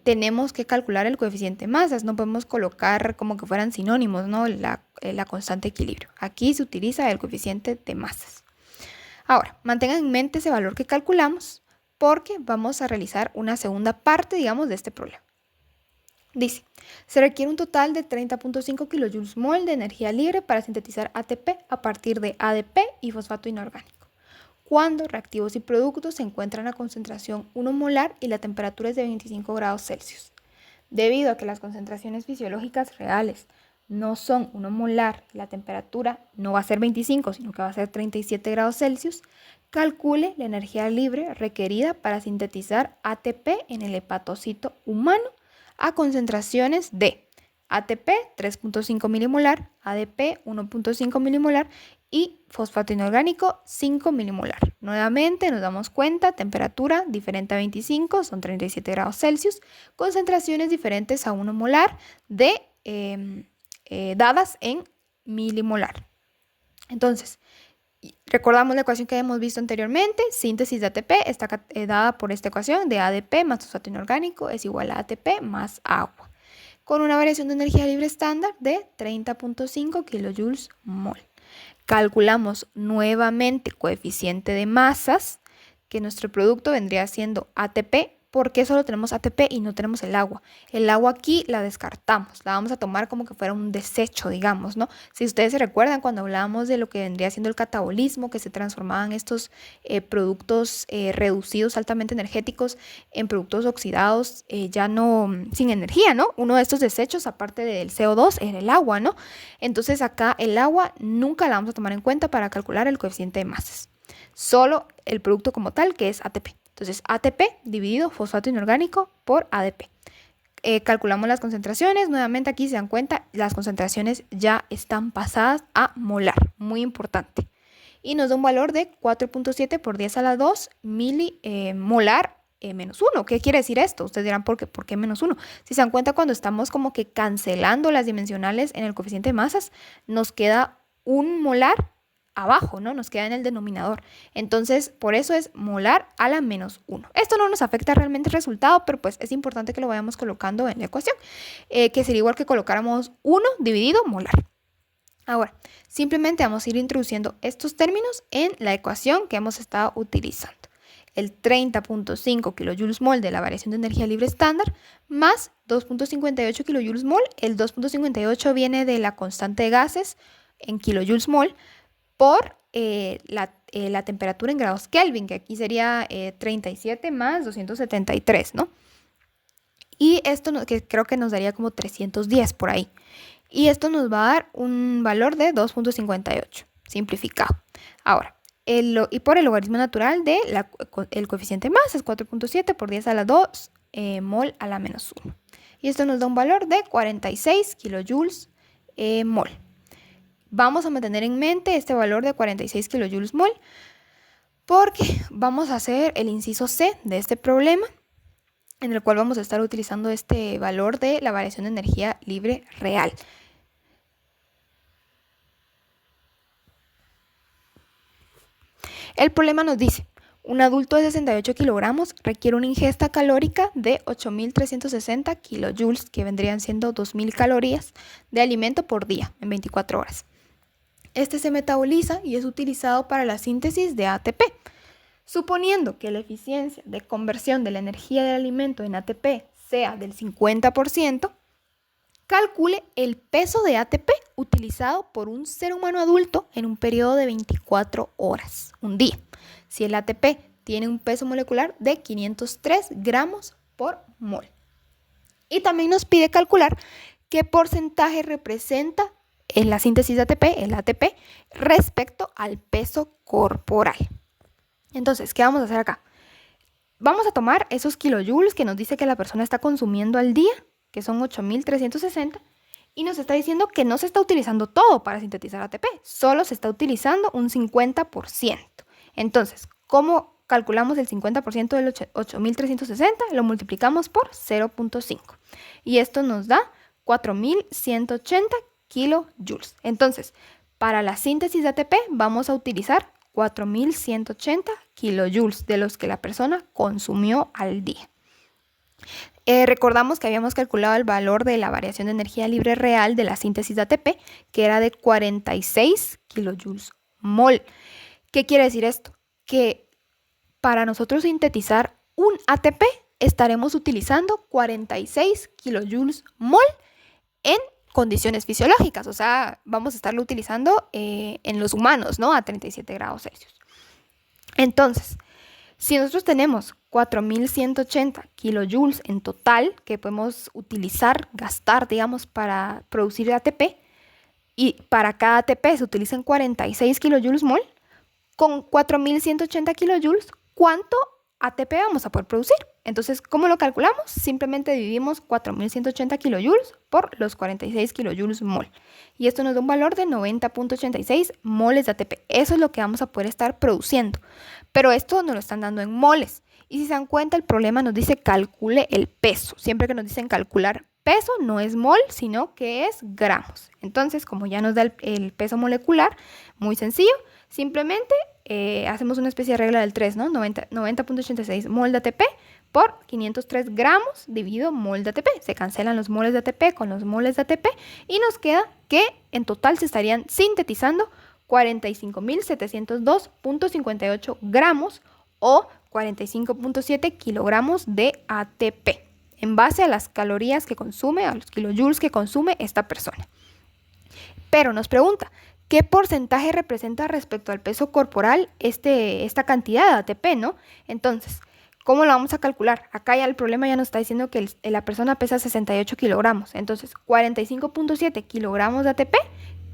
tenemos que calcular el coeficiente de masas, no podemos colocar como que fueran sinónimos, ¿no? La constante de equilibrio. Aquí se utiliza el coeficiente de masas. Ahora, mantengan en mente ese valor que calculamos porque vamos a realizar una segunda parte, digamos, de este problema. Dice, se requiere un total de 30.5 kilojoules mol de energía libre para sintetizar ATP a partir de ADP y fosfato inorgánico, cuando reactivos y productos se encuentran a concentración 1 molar y la temperatura es de 25 grados Celsius. Debido a que las concentraciones fisiológicas reales no son 1 molar, la temperatura no va a ser 25, sino que va a ser 37 grados Celsius, calcule la energía libre requerida para sintetizar ATP en el hepatocito humano a concentraciones de ATP 3.5 milimolar, ADP 1.5 milimolar y fosfato inorgánico 5 milimolar. Nuevamente nos damos cuenta, temperatura diferente a 25, son 37 grados Celsius, concentraciones diferentes a 1 molar dadas en milimolar. Entonces, recordamos la ecuación que hemos visto anteriormente, síntesis de ATP está dada por esta ecuación de ADP más fosfato inorgánico es igual a ATP más agua, con una variación de energía libre estándar de 30.5 kilojoules mol. Calculamos nuevamente coeficiente de masas, que nuestro producto vendría siendo ATP. ¿Por qué solo tenemos ATP y no tenemos el agua? El agua aquí la descartamos, la vamos a tomar como que fuera un desecho, digamos, ¿no? Si ustedes se recuerdan cuando hablábamos de lo que vendría siendo el catabolismo, que se transformaban estos productos reducidos altamente energéticos en productos oxidados ya no sin energía, ¿no? Uno de estos desechos, aparte del CO2, era el agua, ¿no? Entonces acá el agua nunca la vamos a tomar en cuenta para calcular el coeficiente de masas. Solo el producto como tal, que es ATP. Entonces, ATP dividido fosfato inorgánico por ADP. Calculamos las concentraciones. Nuevamente aquí se dan cuenta, las concentraciones ya están pasadas a molar. Muy importante. Y nos da un valor de 4.7 por 10 a la 2 milimolar menos 1. ¿Qué quiere decir esto? Ustedes dirán, ¿por qué menos 1? Si se dan cuenta, cuando estamos como que cancelando las dimensionales en el coeficiente de masas, nos queda un molar abajo, ¿no? Nos queda en el denominador. Entonces, por eso es molar a la menos 1. Esto no nos afecta realmente el resultado, pero pues es importante que lo vayamos colocando en la ecuación, que sería igual que colocáramos 1 dividido molar. Ahora, simplemente vamos a ir introduciendo estos términos en la ecuación que hemos estado utilizando. el 30.5 kilojoules mol de la variación de energía libre estándar, más 2.58 kilojoules mol. El 2.58 viene de la constante de gases en kilojoules mol por la temperatura en grados Kelvin, que aquí sería 37 más 273, ¿no? Y esto que creo que nos daría como 310 por ahí. Y esto nos va a dar un valor de 2.58, simplificado. Ahora, y por el logaritmo natural de el coeficiente más es 4.7 por 10 a la 2 mol a la menos 1. Y esto nos da un valor de 46 kilojoules mol. Vamos a mantener en mente este valor de 46 kilojoules mol porque vamos a hacer el inciso C de este problema, en el cual vamos a estar utilizando este valor de la variación de energía libre real. El problema nos dice, un adulto de 68 kilogramos requiere una ingesta calórica de 8.360 kilojoules, que vendrían siendo 2.000 calorías de alimento por día en 24 horas. Este se metaboliza y es utilizado para la síntesis de ATP. Suponiendo que la eficiencia de conversión de la energía del alimento en ATP sea del 50%, calcule el peso de ATP utilizado por un ser humano adulto en un periodo de 24 horas, un día, si el ATP tiene un peso molecular de 503 gramos por mol. Y también nos pide calcular qué porcentaje representa en la síntesis de ATP, el ATP, respecto al peso corporal. Entonces, ¿qué vamos a hacer acá? Vamos a tomar esos kilojoules que nos dice que la persona está consumiendo al día, que son 8.360, y nos está diciendo que no se está utilizando todo para sintetizar ATP, solo se está utilizando un 50%. Entonces, ¿cómo calculamos el 50% del 8.360? Lo multiplicamos por 0.5. Y esto nos da 4.180 kilojoules. Entonces, para la síntesis de ATP vamos a utilizar 4.180 kilojoules de los que la persona consumió al día. Recordamos que habíamos calculado el valor de la variación de energía libre real de la síntesis de ATP, que era de 46 kilojoules mol. ¿Qué quiere decir esto? Que para nosotros sintetizar un ATP estaremos utilizando 46 kilojoules mol en condiciones fisiológicas, o sea, vamos a estarlo utilizando en los humanos, ¿no? A 37 grados Celsius. Entonces, si nosotros tenemos 4.180 kilojoules en total que podemos utilizar, gastar, digamos, para producir ATP, y para cada ATP se utilizan 46 kilojoules mol, con 4.180 kilojoules, ¿cuánto ATP vamos a poder producir? Entonces, ¿cómo lo calculamos? Simplemente dividimos 4.180 kilojoules por los 46 kilojoules mol. Y esto nos da un valor de 90.86 moles de ATP. Eso es lo que vamos a poder estar produciendo. Pero esto nos lo están dando en moles. Y si se dan cuenta, el problema nos dice calcule el peso. Siempre que nos dicen calcular peso, no es mol, sino que es gramos. Entonces, como ya nos da el peso molecular, muy sencillo, simplemente hacemos una especie de regla del 3, ¿no? 90.86 mol de ATP por 503 gramos dividido mol de ATP. Se cancelan los moles de ATP con los moles de ATP y nos queda que en total se estarían sintetizando 45.702.58 gramos o 45.7 kilogramos de ATP en base a las calorías que consume, a los kilojoules que consume esta persona. Pero nos pregunta, ¿qué porcentaje representa respecto al peso corporal esta cantidad de ATP, ¿no? Entonces, ¿cómo lo vamos a calcular? Acá ya el problema ya nos está diciendo que la persona pesa 68 kilogramos. Entonces, 45.7 kilogramos de ATP,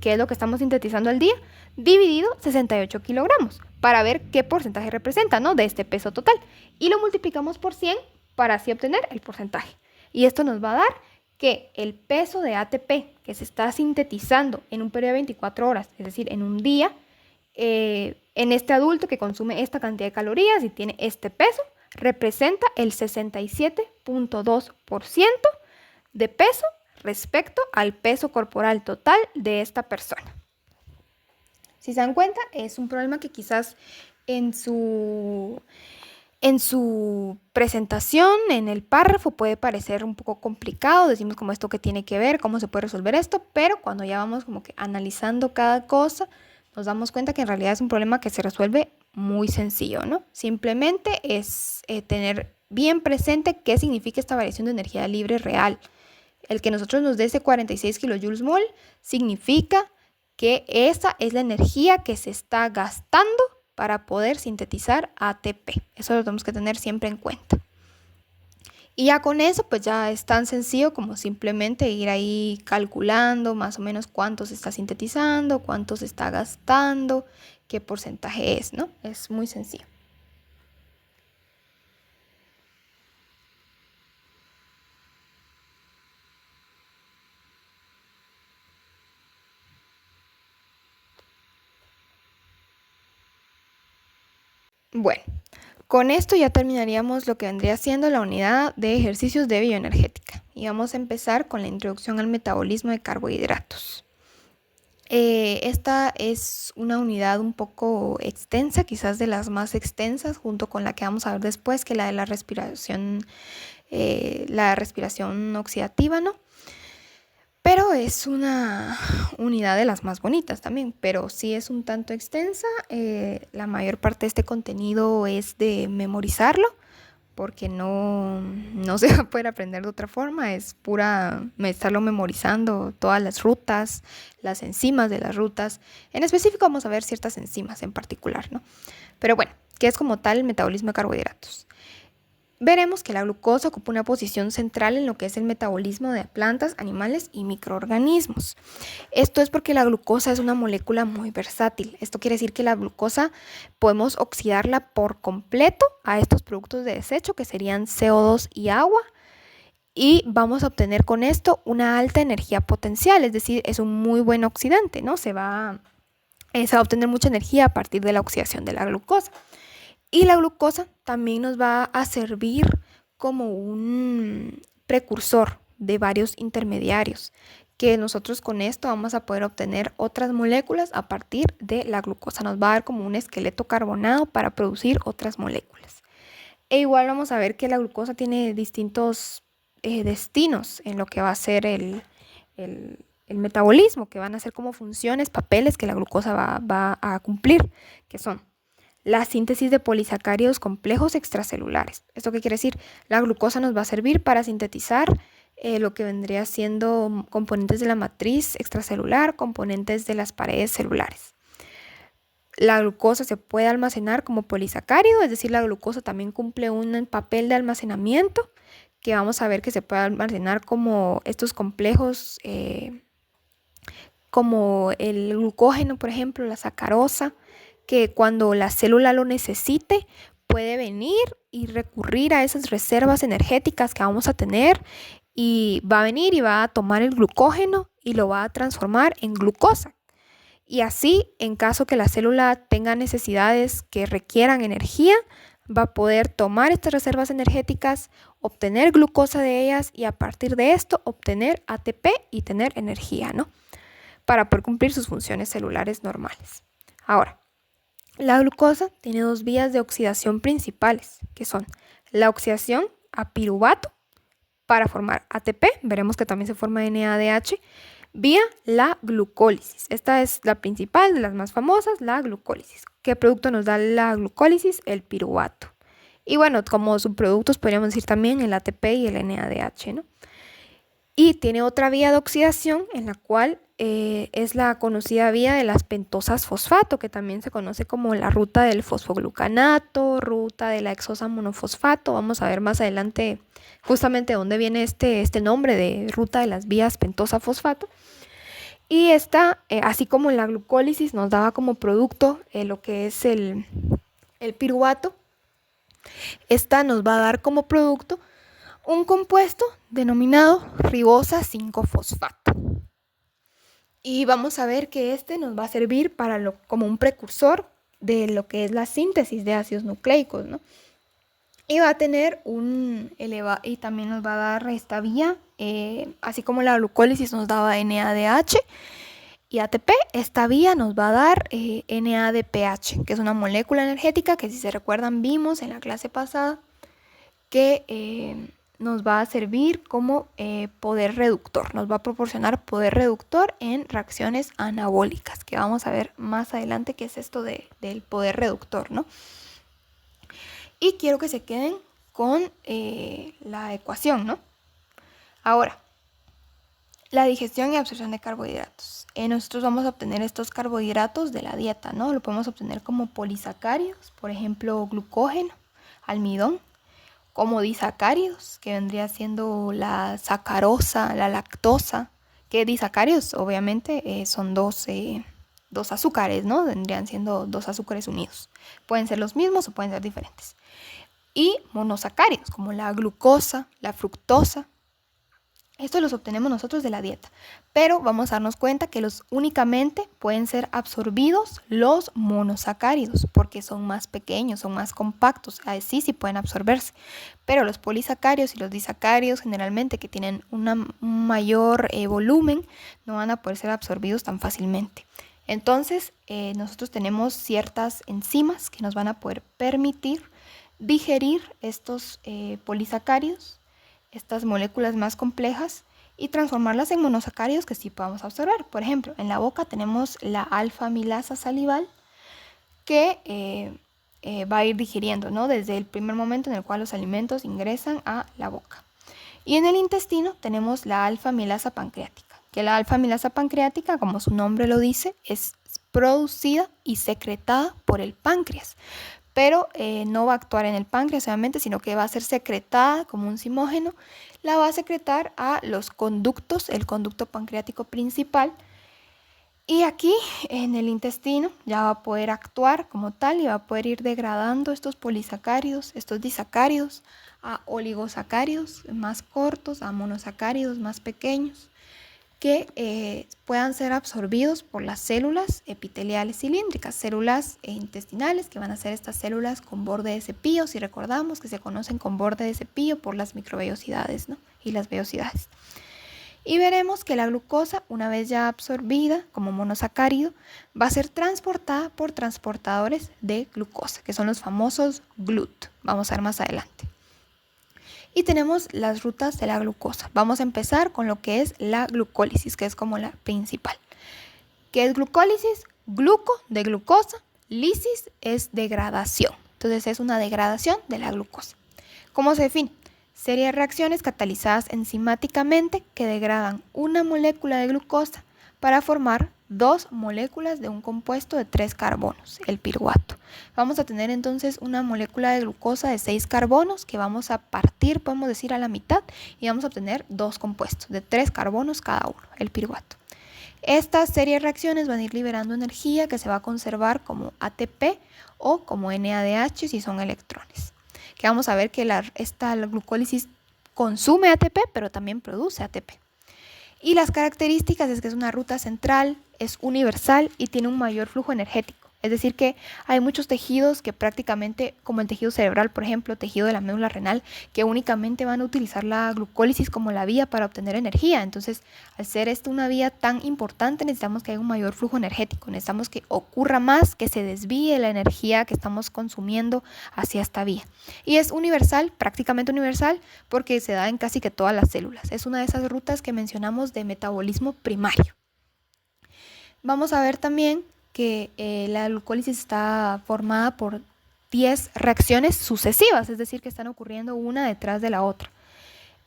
que es lo que estamos sintetizando al día, dividido 68 kilogramos, para ver qué porcentaje representa, ¿no? De este peso total. Y lo multiplicamos por 100 para así obtener el porcentaje. Y esto nos va a dar que el peso de ATP que se está sintetizando en un periodo de 24 horas, es decir, en un día, en este adulto que consume esta cantidad de calorías y tiene este peso, representa el 67.2% de peso respecto al peso corporal total de esta persona. Si se dan cuenta, es un problema que quizás en su presentación, en el párrafo, puede parecer un poco complicado. Decimos como esto que tiene que ver, cómo se puede resolver esto, pero cuando ya vamos como que analizando cada cosa, nos damos cuenta que en realidad es un problema que se resuelve muy sencillo, ¿no? Simplemente es tener bien presente qué significa esta variación de energía libre real. El que nosotros nos dé ese 46 kilojoules mol significa que esa es la energía que se está gastando para poder sintetizar ATP. Eso lo tenemos que tener siempre en cuenta. Y ya con eso, pues ya es tan sencillo como simplemente ir ahí calculando más o menos cuánto se está sintetizando, cuánto se está gastando, qué porcentaje es, ¿no? Es muy sencillo. Bueno, con esto ya terminaríamos lo que vendría siendo la unidad de ejercicios de bioenergética. Y vamos a empezar con la introducción al metabolismo de carbohidratos. Esta es una unidad un poco extensa, quizás de las más extensas, junto con la que vamos a ver después, que la de la respiración oxidativa, ¿no? Pero es una unidad de las más bonitas también, pero sí es un tanto extensa. La mayor parte de este contenido es de memorizarlo, porque no se va a poder aprender de otra forma, es pura estarlo memorizando, todas las rutas, las enzimas de las rutas. En específico vamos a ver ciertas enzimas en particular, ¿no? Pero bueno, ¿qué es como tal el metabolismo de carbohidratos? Veremos que la glucosa ocupa una posición central en lo que es el metabolismo de plantas, animales y microorganismos. Esto es porque la glucosa es una molécula muy versátil. Esto quiere decir que la glucosa podemos oxidarla por completo a estos productos de desecho, que serían CO2 y agua, y vamos a obtener con esto una alta energía potencial, es decir, es un muy buen oxidante, ¿no? Se va a obtener mucha energía a partir de la oxidación de la glucosa. Y la glucosa también nos va a servir como un precursor de varios intermediarios, que nosotros con esto vamos a poder obtener otras moléculas a partir de la glucosa. Nos va a dar como un esqueleto carbonado para producir otras moléculas. E igual vamos a ver que la glucosa tiene distintos destinos en lo que va a ser el metabolismo, que van a ser como funciones, papeles que la glucosa va a cumplir, que son la síntesis de polisacáridos complejos extracelulares. ¿Esto qué quiere decir? La glucosa nos va a servir para sintetizar lo que vendría siendo componentes de la matriz extracelular, componentes de las paredes celulares. La glucosa se puede almacenar como polisacárido, es decir, la glucosa también cumple un papel de almacenamiento, que vamos a ver que se puede almacenar como estos complejos, como el glucógeno, por ejemplo, la sacarosa, que cuando la célula lo necesite puede venir y recurrir a esas reservas energéticas que vamos a tener, y va a venir y va a tomar el glucógeno y lo va a transformar en glucosa. Y así, en caso que la célula tenga necesidades que requieran energía, va a poder tomar estas reservas energéticas, obtener glucosa de ellas y a partir de esto obtener ATP y tener energía, ¿no? Para poder cumplir sus funciones celulares normales. Ahora, la glucosa tiene dos vías de oxidación principales, que son la oxidación a piruvato para formar ATP, veremos que también se forma NADH, vía la glucólisis. Esta es la principal, de las más famosas, la glucólisis. ¿Qué producto nos da la glucólisis? El piruvato. Y bueno, como subproductos podríamos decir también el ATP y el NADH, ¿no? Y tiene otra vía de oxidación en la cual es la conocida vía de las pentosas fosfato, que también se conoce como la ruta del fosfoglucanato, ruta de la hexosa monofosfato. Vamos a ver más adelante justamente dónde viene este nombre de ruta de las vías pentosa fosfato. Y esta, así como la glucólisis nos daba como producto lo que es el piruvato, esta nos va a dar como producto un compuesto denominado ribosa 5-fosfato. Y vamos a ver que este nos va a servir como un precursor de lo que es la síntesis de ácidos nucleicos, ¿no? Y va a tener y también nos va a dar esta vía, así como la glucólisis nos daba NADH y ATP, esta vía nos va a dar NADPH, que es una molécula energética que, si se recuerdan, vimos en la clase pasada que nos va a servir como poder reductor, nos va a proporcionar poder reductor en reacciones anabólicas, que vamos a ver más adelante qué es esto del poder reductor, ¿no? Y quiero que se queden con la ecuación, ¿no? Ahora, la digestión y absorción de carbohidratos. Nosotros vamos a obtener estos carbohidratos de la dieta, ¿no? Lo podemos obtener como polisacáridos, por ejemplo, glucógeno, almidón, como disacáridos, que vendría siendo la sacarosa, la lactosa, que disacáridos obviamente son dos azúcares, ¿no? Vendrían siendo dos azúcares unidos. Pueden ser los mismos o pueden ser diferentes. Y monosacáridos, como la glucosa, la fructosa. Estos los obtenemos nosotros de la dieta, pero vamos a darnos cuenta que únicamente pueden ser absorbidos los monosacáridos, porque son más pequeños, son más compactos, así sí pueden absorberse. Pero los polisacáridos y los disacáridos, generalmente que tienen un mayor volumen, no van a poder ser absorbidos tan fácilmente. Entonces, nosotros tenemos ciertas enzimas que nos van a poder permitir digerir estos polisacáridos, estas moléculas más complejas, y transformarlas en monosacáridos que sí podamos absorber. Por ejemplo, en la boca tenemos la alfa-amilasa salival que va a ir digiriendo, ¿no? Desde el primer momento en el cual los alimentos ingresan a la boca. Y en el intestino tenemos la alfa-amilasa pancreática, que la alfa-amilasa pancreática, como su nombre lo dice, es producida y secretada por el páncreas. Pero no va a actuar en el páncreas obviamente, sino que va a ser secretada como un zimógeno. La va a secretar a los conductos, el conducto pancreático principal. Y aquí en el intestino ya va a poder actuar como tal y va a poder ir degradando estos polisacáridos, estos disacáridos, a oligosacáridos más cortos, a monosacáridos más pequeños, que puedan ser absorbidos por las células epiteliales cilíndricas, células intestinales, que van a ser estas células con borde de cepillo, si recordamos que se conocen con borde de cepillo por las microvellosidades, ¿no? Y las vellosidades. Y veremos que la glucosa, una vez ya absorbida como monosacárido, va a ser transportada por transportadores de glucosa, que son los famosos GLUT. Vamos a ver más adelante. Y tenemos las rutas de la glucosa. Vamos a empezar con lo que es la glucólisis, que es como la principal. ¿Qué es glucólisis? Gluco de glucosa, lisis es degradación. Entonces es una degradación de la glucosa. ¿Cómo se define? Serie de reacciones catalizadas enzimáticamente que degradan una molécula de glucosa para formar 2 moléculas de un compuesto de 3 carbonos, el piruvato. Vamos a tener entonces una molécula de glucosa de 6 carbonos que vamos a partir, podemos decir, a la mitad, y vamos a obtener 2 compuestos de 3 carbonos cada uno, el piruvato. Esta serie de reacciones van a ir liberando energía que se va a conservar como ATP o como NADH si son electrones. Que vamos a ver que la glucólisis consume ATP, pero también produce ATP. Y las características es que es una ruta central, es universal y tiene un mayor flujo energético. Es decir que hay muchos tejidos que prácticamente, como el tejido cerebral, por ejemplo, tejido de la médula renal, que únicamente van a utilizar la glucólisis como la vía para obtener energía. Entonces, al ser esto una vía tan importante, necesitamos que haya un mayor flujo energético. Necesitamos que ocurra más, que se desvíe la energía que estamos consumiendo hacia esta vía. Y es universal, prácticamente universal, porque se da en casi que todas las células. Es una de esas rutas que mencionamos de metabolismo primario. Vamos a ver también que la glucólisis está formada por 10 reacciones sucesivas, es decir, que están ocurriendo una detrás de la otra.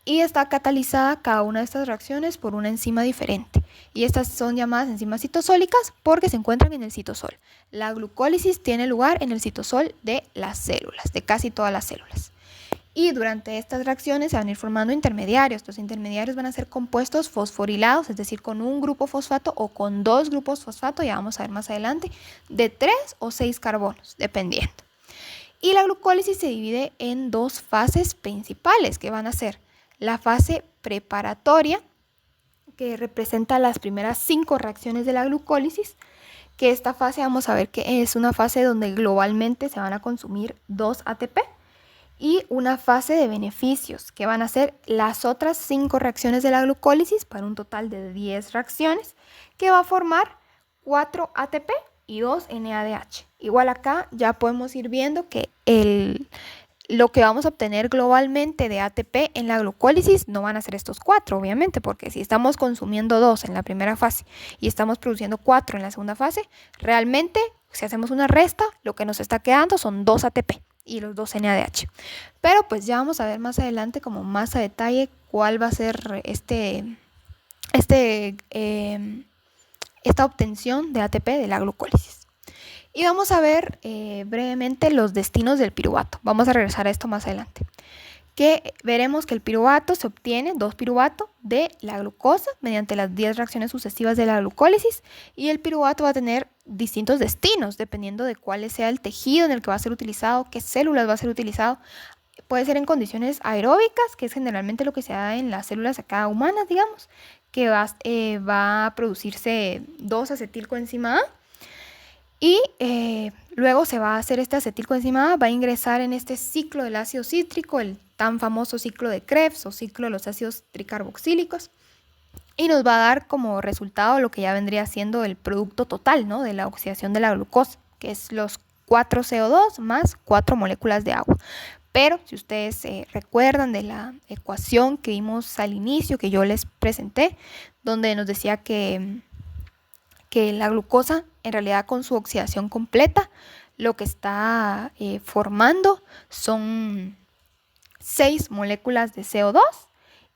Y está catalizada cada una de estas reacciones por una enzima diferente. Y estas son llamadas enzimas citosólicas porque se encuentran en el citosol. La glucólisis tiene lugar en el citosol de las células, de casi todas las células. Y durante estas reacciones se van a ir formando intermediarios. Los intermediarios van a ser compuestos fosforilados, es decir, con un grupo fosfato o con 2 grupos fosfato, ya vamos a ver más adelante, de 3 o 6 carbonos, dependiendo. Y la glucólisis se divide en 2 fases principales, que van a ser la fase preparatoria, que representa las primeras 5 reacciones de la glucólisis, que esta fase vamos a ver que es una fase donde globalmente se van a consumir 2 ATP, y una fase de beneficios, que van a ser las otras 5 reacciones de la glucólisis para un total de 10 reacciones, que va a formar 4 ATP y 2 NADH. Igual acá ya podemos ir viendo que lo que vamos a obtener globalmente de ATP en la glucólisis no van a ser estos 4, obviamente, porque si estamos consumiendo 2 en la primera fase y estamos produciendo 4 en la segunda fase, realmente, si hacemos una resta, lo que nos está quedando son 2 ATP y los 2 NADH. Pero pues ya vamos a ver más adelante, como más a detalle, cuál va a ser esta obtención de ATP de la glucólisis. Y vamos a ver brevemente los destinos del piruvato. Vamos a regresar a esto más adelante. Que veremos que el piruvato se obtiene, 2-piruvato, de la glucosa mediante las 10 reacciones sucesivas de la glucólisis, y el piruvato va a tener distintos destinos dependiendo de cuál sea el tejido en el que va a ser utilizado, qué células va a ser utilizado. Puede ser en condiciones aeróbicas, que es generalmente lo que se da en las células acá humanas, digamos, que va a producirse 2-acetilcoenzima A. Y luego se va a hacer este acetilcoenzima A, va a ingresar en este ciclo del ácido cítrico, el tan famoso ciclo de Krebs o ciclo de los ácidos tricarboxílicos, y nos va a dar como resultado lo que ya vendría siendo el producto total, ¿no?, de la oxidación de la glucosa, que es los 4 CO2 más 4 moléculas de agua. Pero si ustedes recuerdan de la ecuación que vimos al inicio, que yo les presenté, donde nos decía que la glucosa, en realidad con su oxidación completa, lo que está formando son 6 moléculas de CO2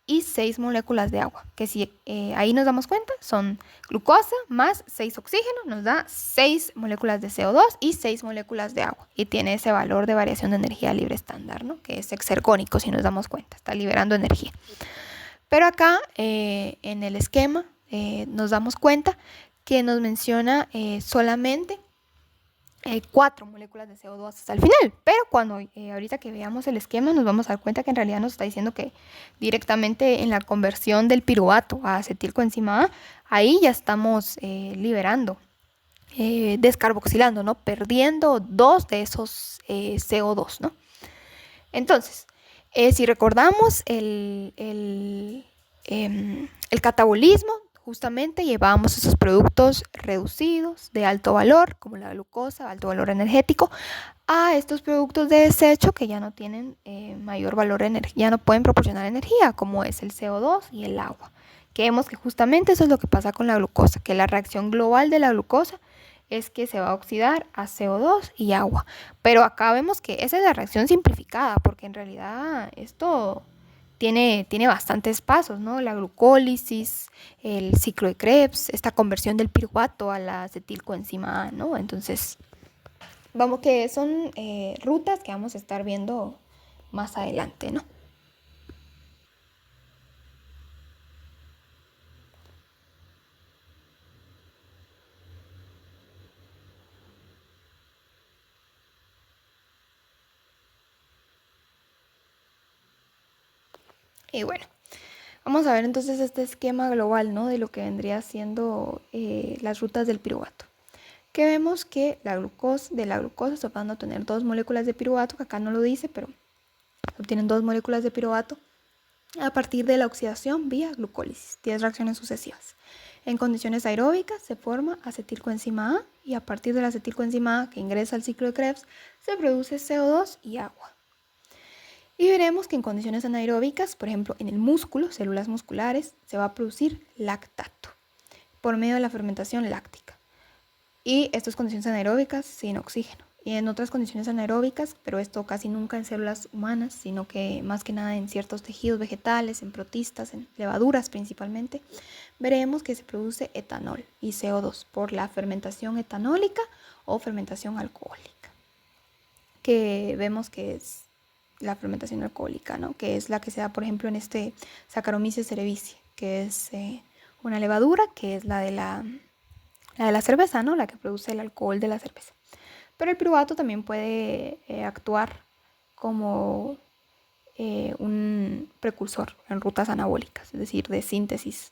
y 6 moléculas de agua, que si ahí nos damos cuenta, son glucosa más 6 oxígenos, nos da 6 moléculas de CO2 y 6 moléculas de agua, y tiene ese valor de variación de energía libre estándar, ¿no?, que es exergónico, si nos damos cuenta, está liberando energía. Pero acá en el esquema nos damos cuenta que nos menciona solamente 4 moléculas de CO2 hasta el final, pero cuando ahorita que veamos el esquema nos vamos a dar cuenta que en realidad nos está diciendo que directamente en la conversión del piruvato a acetilcoenzima A, ahí ya estamos liberando, descarboxilando, ¿no?, perdiendo 2 de esos CO2, ¿no? Entonces, si recordamos el catabolismo, justamente llevamos esos productos reducidos de alto valor, como la glucosa, alto valor energético, a estos productos de desecho que ya no tienen mayor valor energía, ya no pueden proporcionar energía, como es el CO2 y el agua. Que vemos que justamente eso es lo que pasa con la glucosa, que la reacción global de la glucosa es que se va a oxidar a CO2 y agua. Pero acá vemos que esa es la reacción simplificada, porque en realidad esto tiene bastantes pasos, ¿no? La glucólisis, el ciclo de Krebs, esta conversión del piruvato a la acetilcoenzima A, ¿no? Entonces, vamos que son rutas que vamos a estar viendo más adelante, ¿no? Y bueno, vamos a ver entonces este esquema global, ¿no?, de lo que vendría siendo las rutas del piruvato. Que vemos que de la glucosa se van a obtener 2 moléculas de piruvato, que acá no lo dice, pero obtienen 2 moléculas de piruvato a partir de la oxidación vía glucólisis, 10 reacciones sucesivas. En condiciones aeróbicas se forma acetilcoenzima A, y a partir de la acetilcoenzima A que ingresa al ciclo de Krebs se produce CO2 y agua. Y veremos que en condiciones anaeróbicas, por ejemplo en el músculo, células musculares, se va a producir lactato por medio de la fermentación láctica. Y estas condiciones anaeróbicas sin oxígeno. Y en otras condiciones anaeróbicas, pero esto casi nunca en células humanas, sino que más que nada en ciertos tejidos vegetales, en protistas, en levaduras principalmente, veremos que se produce etanol y CO2 por la fermentación etanólica o fermentación alcohólica, que vemos que es la fermentación alcohólica, ¿no?, que es la que se da, por ejemplo, en este Saccharomyces cerevisiae, que es una levadura que es la de la cerveza, ¿no?, la que produce el alcohol de la cerveza. Pero el piruvato también puede actuar como un precursor en rutas anabólicas, es decir, de síntesis